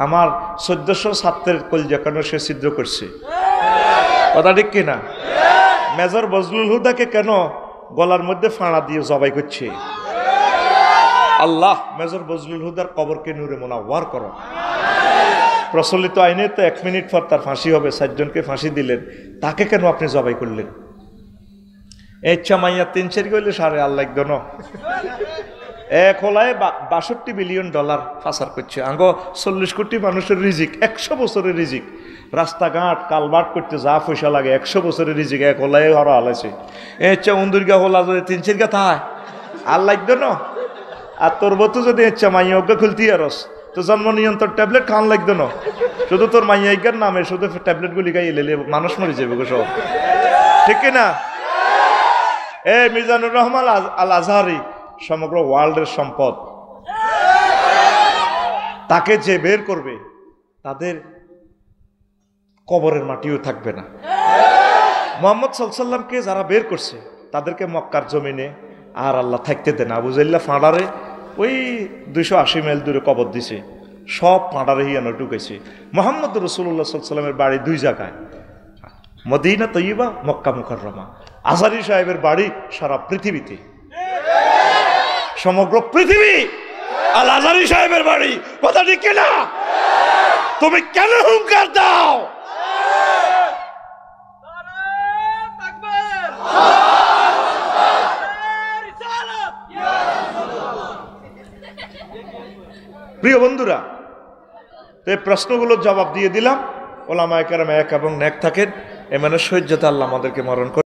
আমার 1400 ছাত্রের কলজা কেন সে ছিদ্র করছে, কথা ঠিক কিনা? মেজর বজলুল হুদাকে কেন গলার মধ্যে ফাঁড়া দিয়ে জবাই করছে? আল্লাহ মেজর বজলুল হুদার কবরকে নূরে মুনাওয়ার করো। প্রচলিত আইনে তো 1 মিনিট পর তার ফাঁসি হবে, 4 জনকে ফাঁসি দিলেন, তাকে কেন আপনি জবাই করলেন? ইচ্ছা মাইয়া 3-4 গেলে সারে আল্লাহ গণ এক হলায় $62 বিলিয়ন পাচার করছে। আঙ্গ 40 কোটি মানুষের রিজিক, 100 বছরের রিজিক, রাস্তাঘাট কালবাট করতে যা পয়সা লাগে 100 বছরের রিজিক এক হলায় হরা হালাইছে। ইচ্ছা উন্দুরগা হলা যদি 3-4 গা থায় আল্লাহ গণ। আর তোর বতু যদি ইচ্ছা মাইয়া অজ্ঞা খুলতি আরস তো জন্ম নিয়ন্ত্রণ ট্যাবলেট খান লাগতো না, শুধু তোর মাইয়াইকার নামে শুধু ট্যাবলেট গুলি গাই এলে মানুষ মরে যাবে গো সব, ঠিক কিনা? মিজানুর রহমান আল আজহারি সমগ্র ওয়ার্ল্ডের সম্পদ, তাকে যে বের করবে তাদের কবরের মাটিও থাকবে না। মুহাম্মদ সাল্লাল্লাহু আলাইহি ওয়াসাল্লামকে যারা বের করছে তাদেরকে মক্কার জমিনে আর আল্লাহ থাকতে দেন। আবু জাহল ফাঁড়ারে ওই 280 মাইল দূরে কবর দিছে, সব ফাঁড়ারে হিয়ানো ঢুকেছে। মুহাম্মদ রাসূলুল্লাহ সাল্লাল্লাহু আলাইহি ওয়াসাল্লামের বাড়ি 2 জায়গায়, মদিনা তৈয়বা, মক্কা মুকাররমা। আজহারি সাহেবের বাড়ি সারা পৃথিবীতে, সমগ্র পৃথিবী আল আজহারি সাহেবের বাড়ি, কথা ঠিক কিনা? তুমি কেন হুঙ্কার দাও? প্রিয় বন্ধুরা, এই প্রশ্নগুলোর জবাব দিয়ে দিলাম। ওলামায়ে কেরাম এক এবং নেক থাকেন, এ মানে সহ্যতা আল্লাহ আমাদেরকে মরণ করে।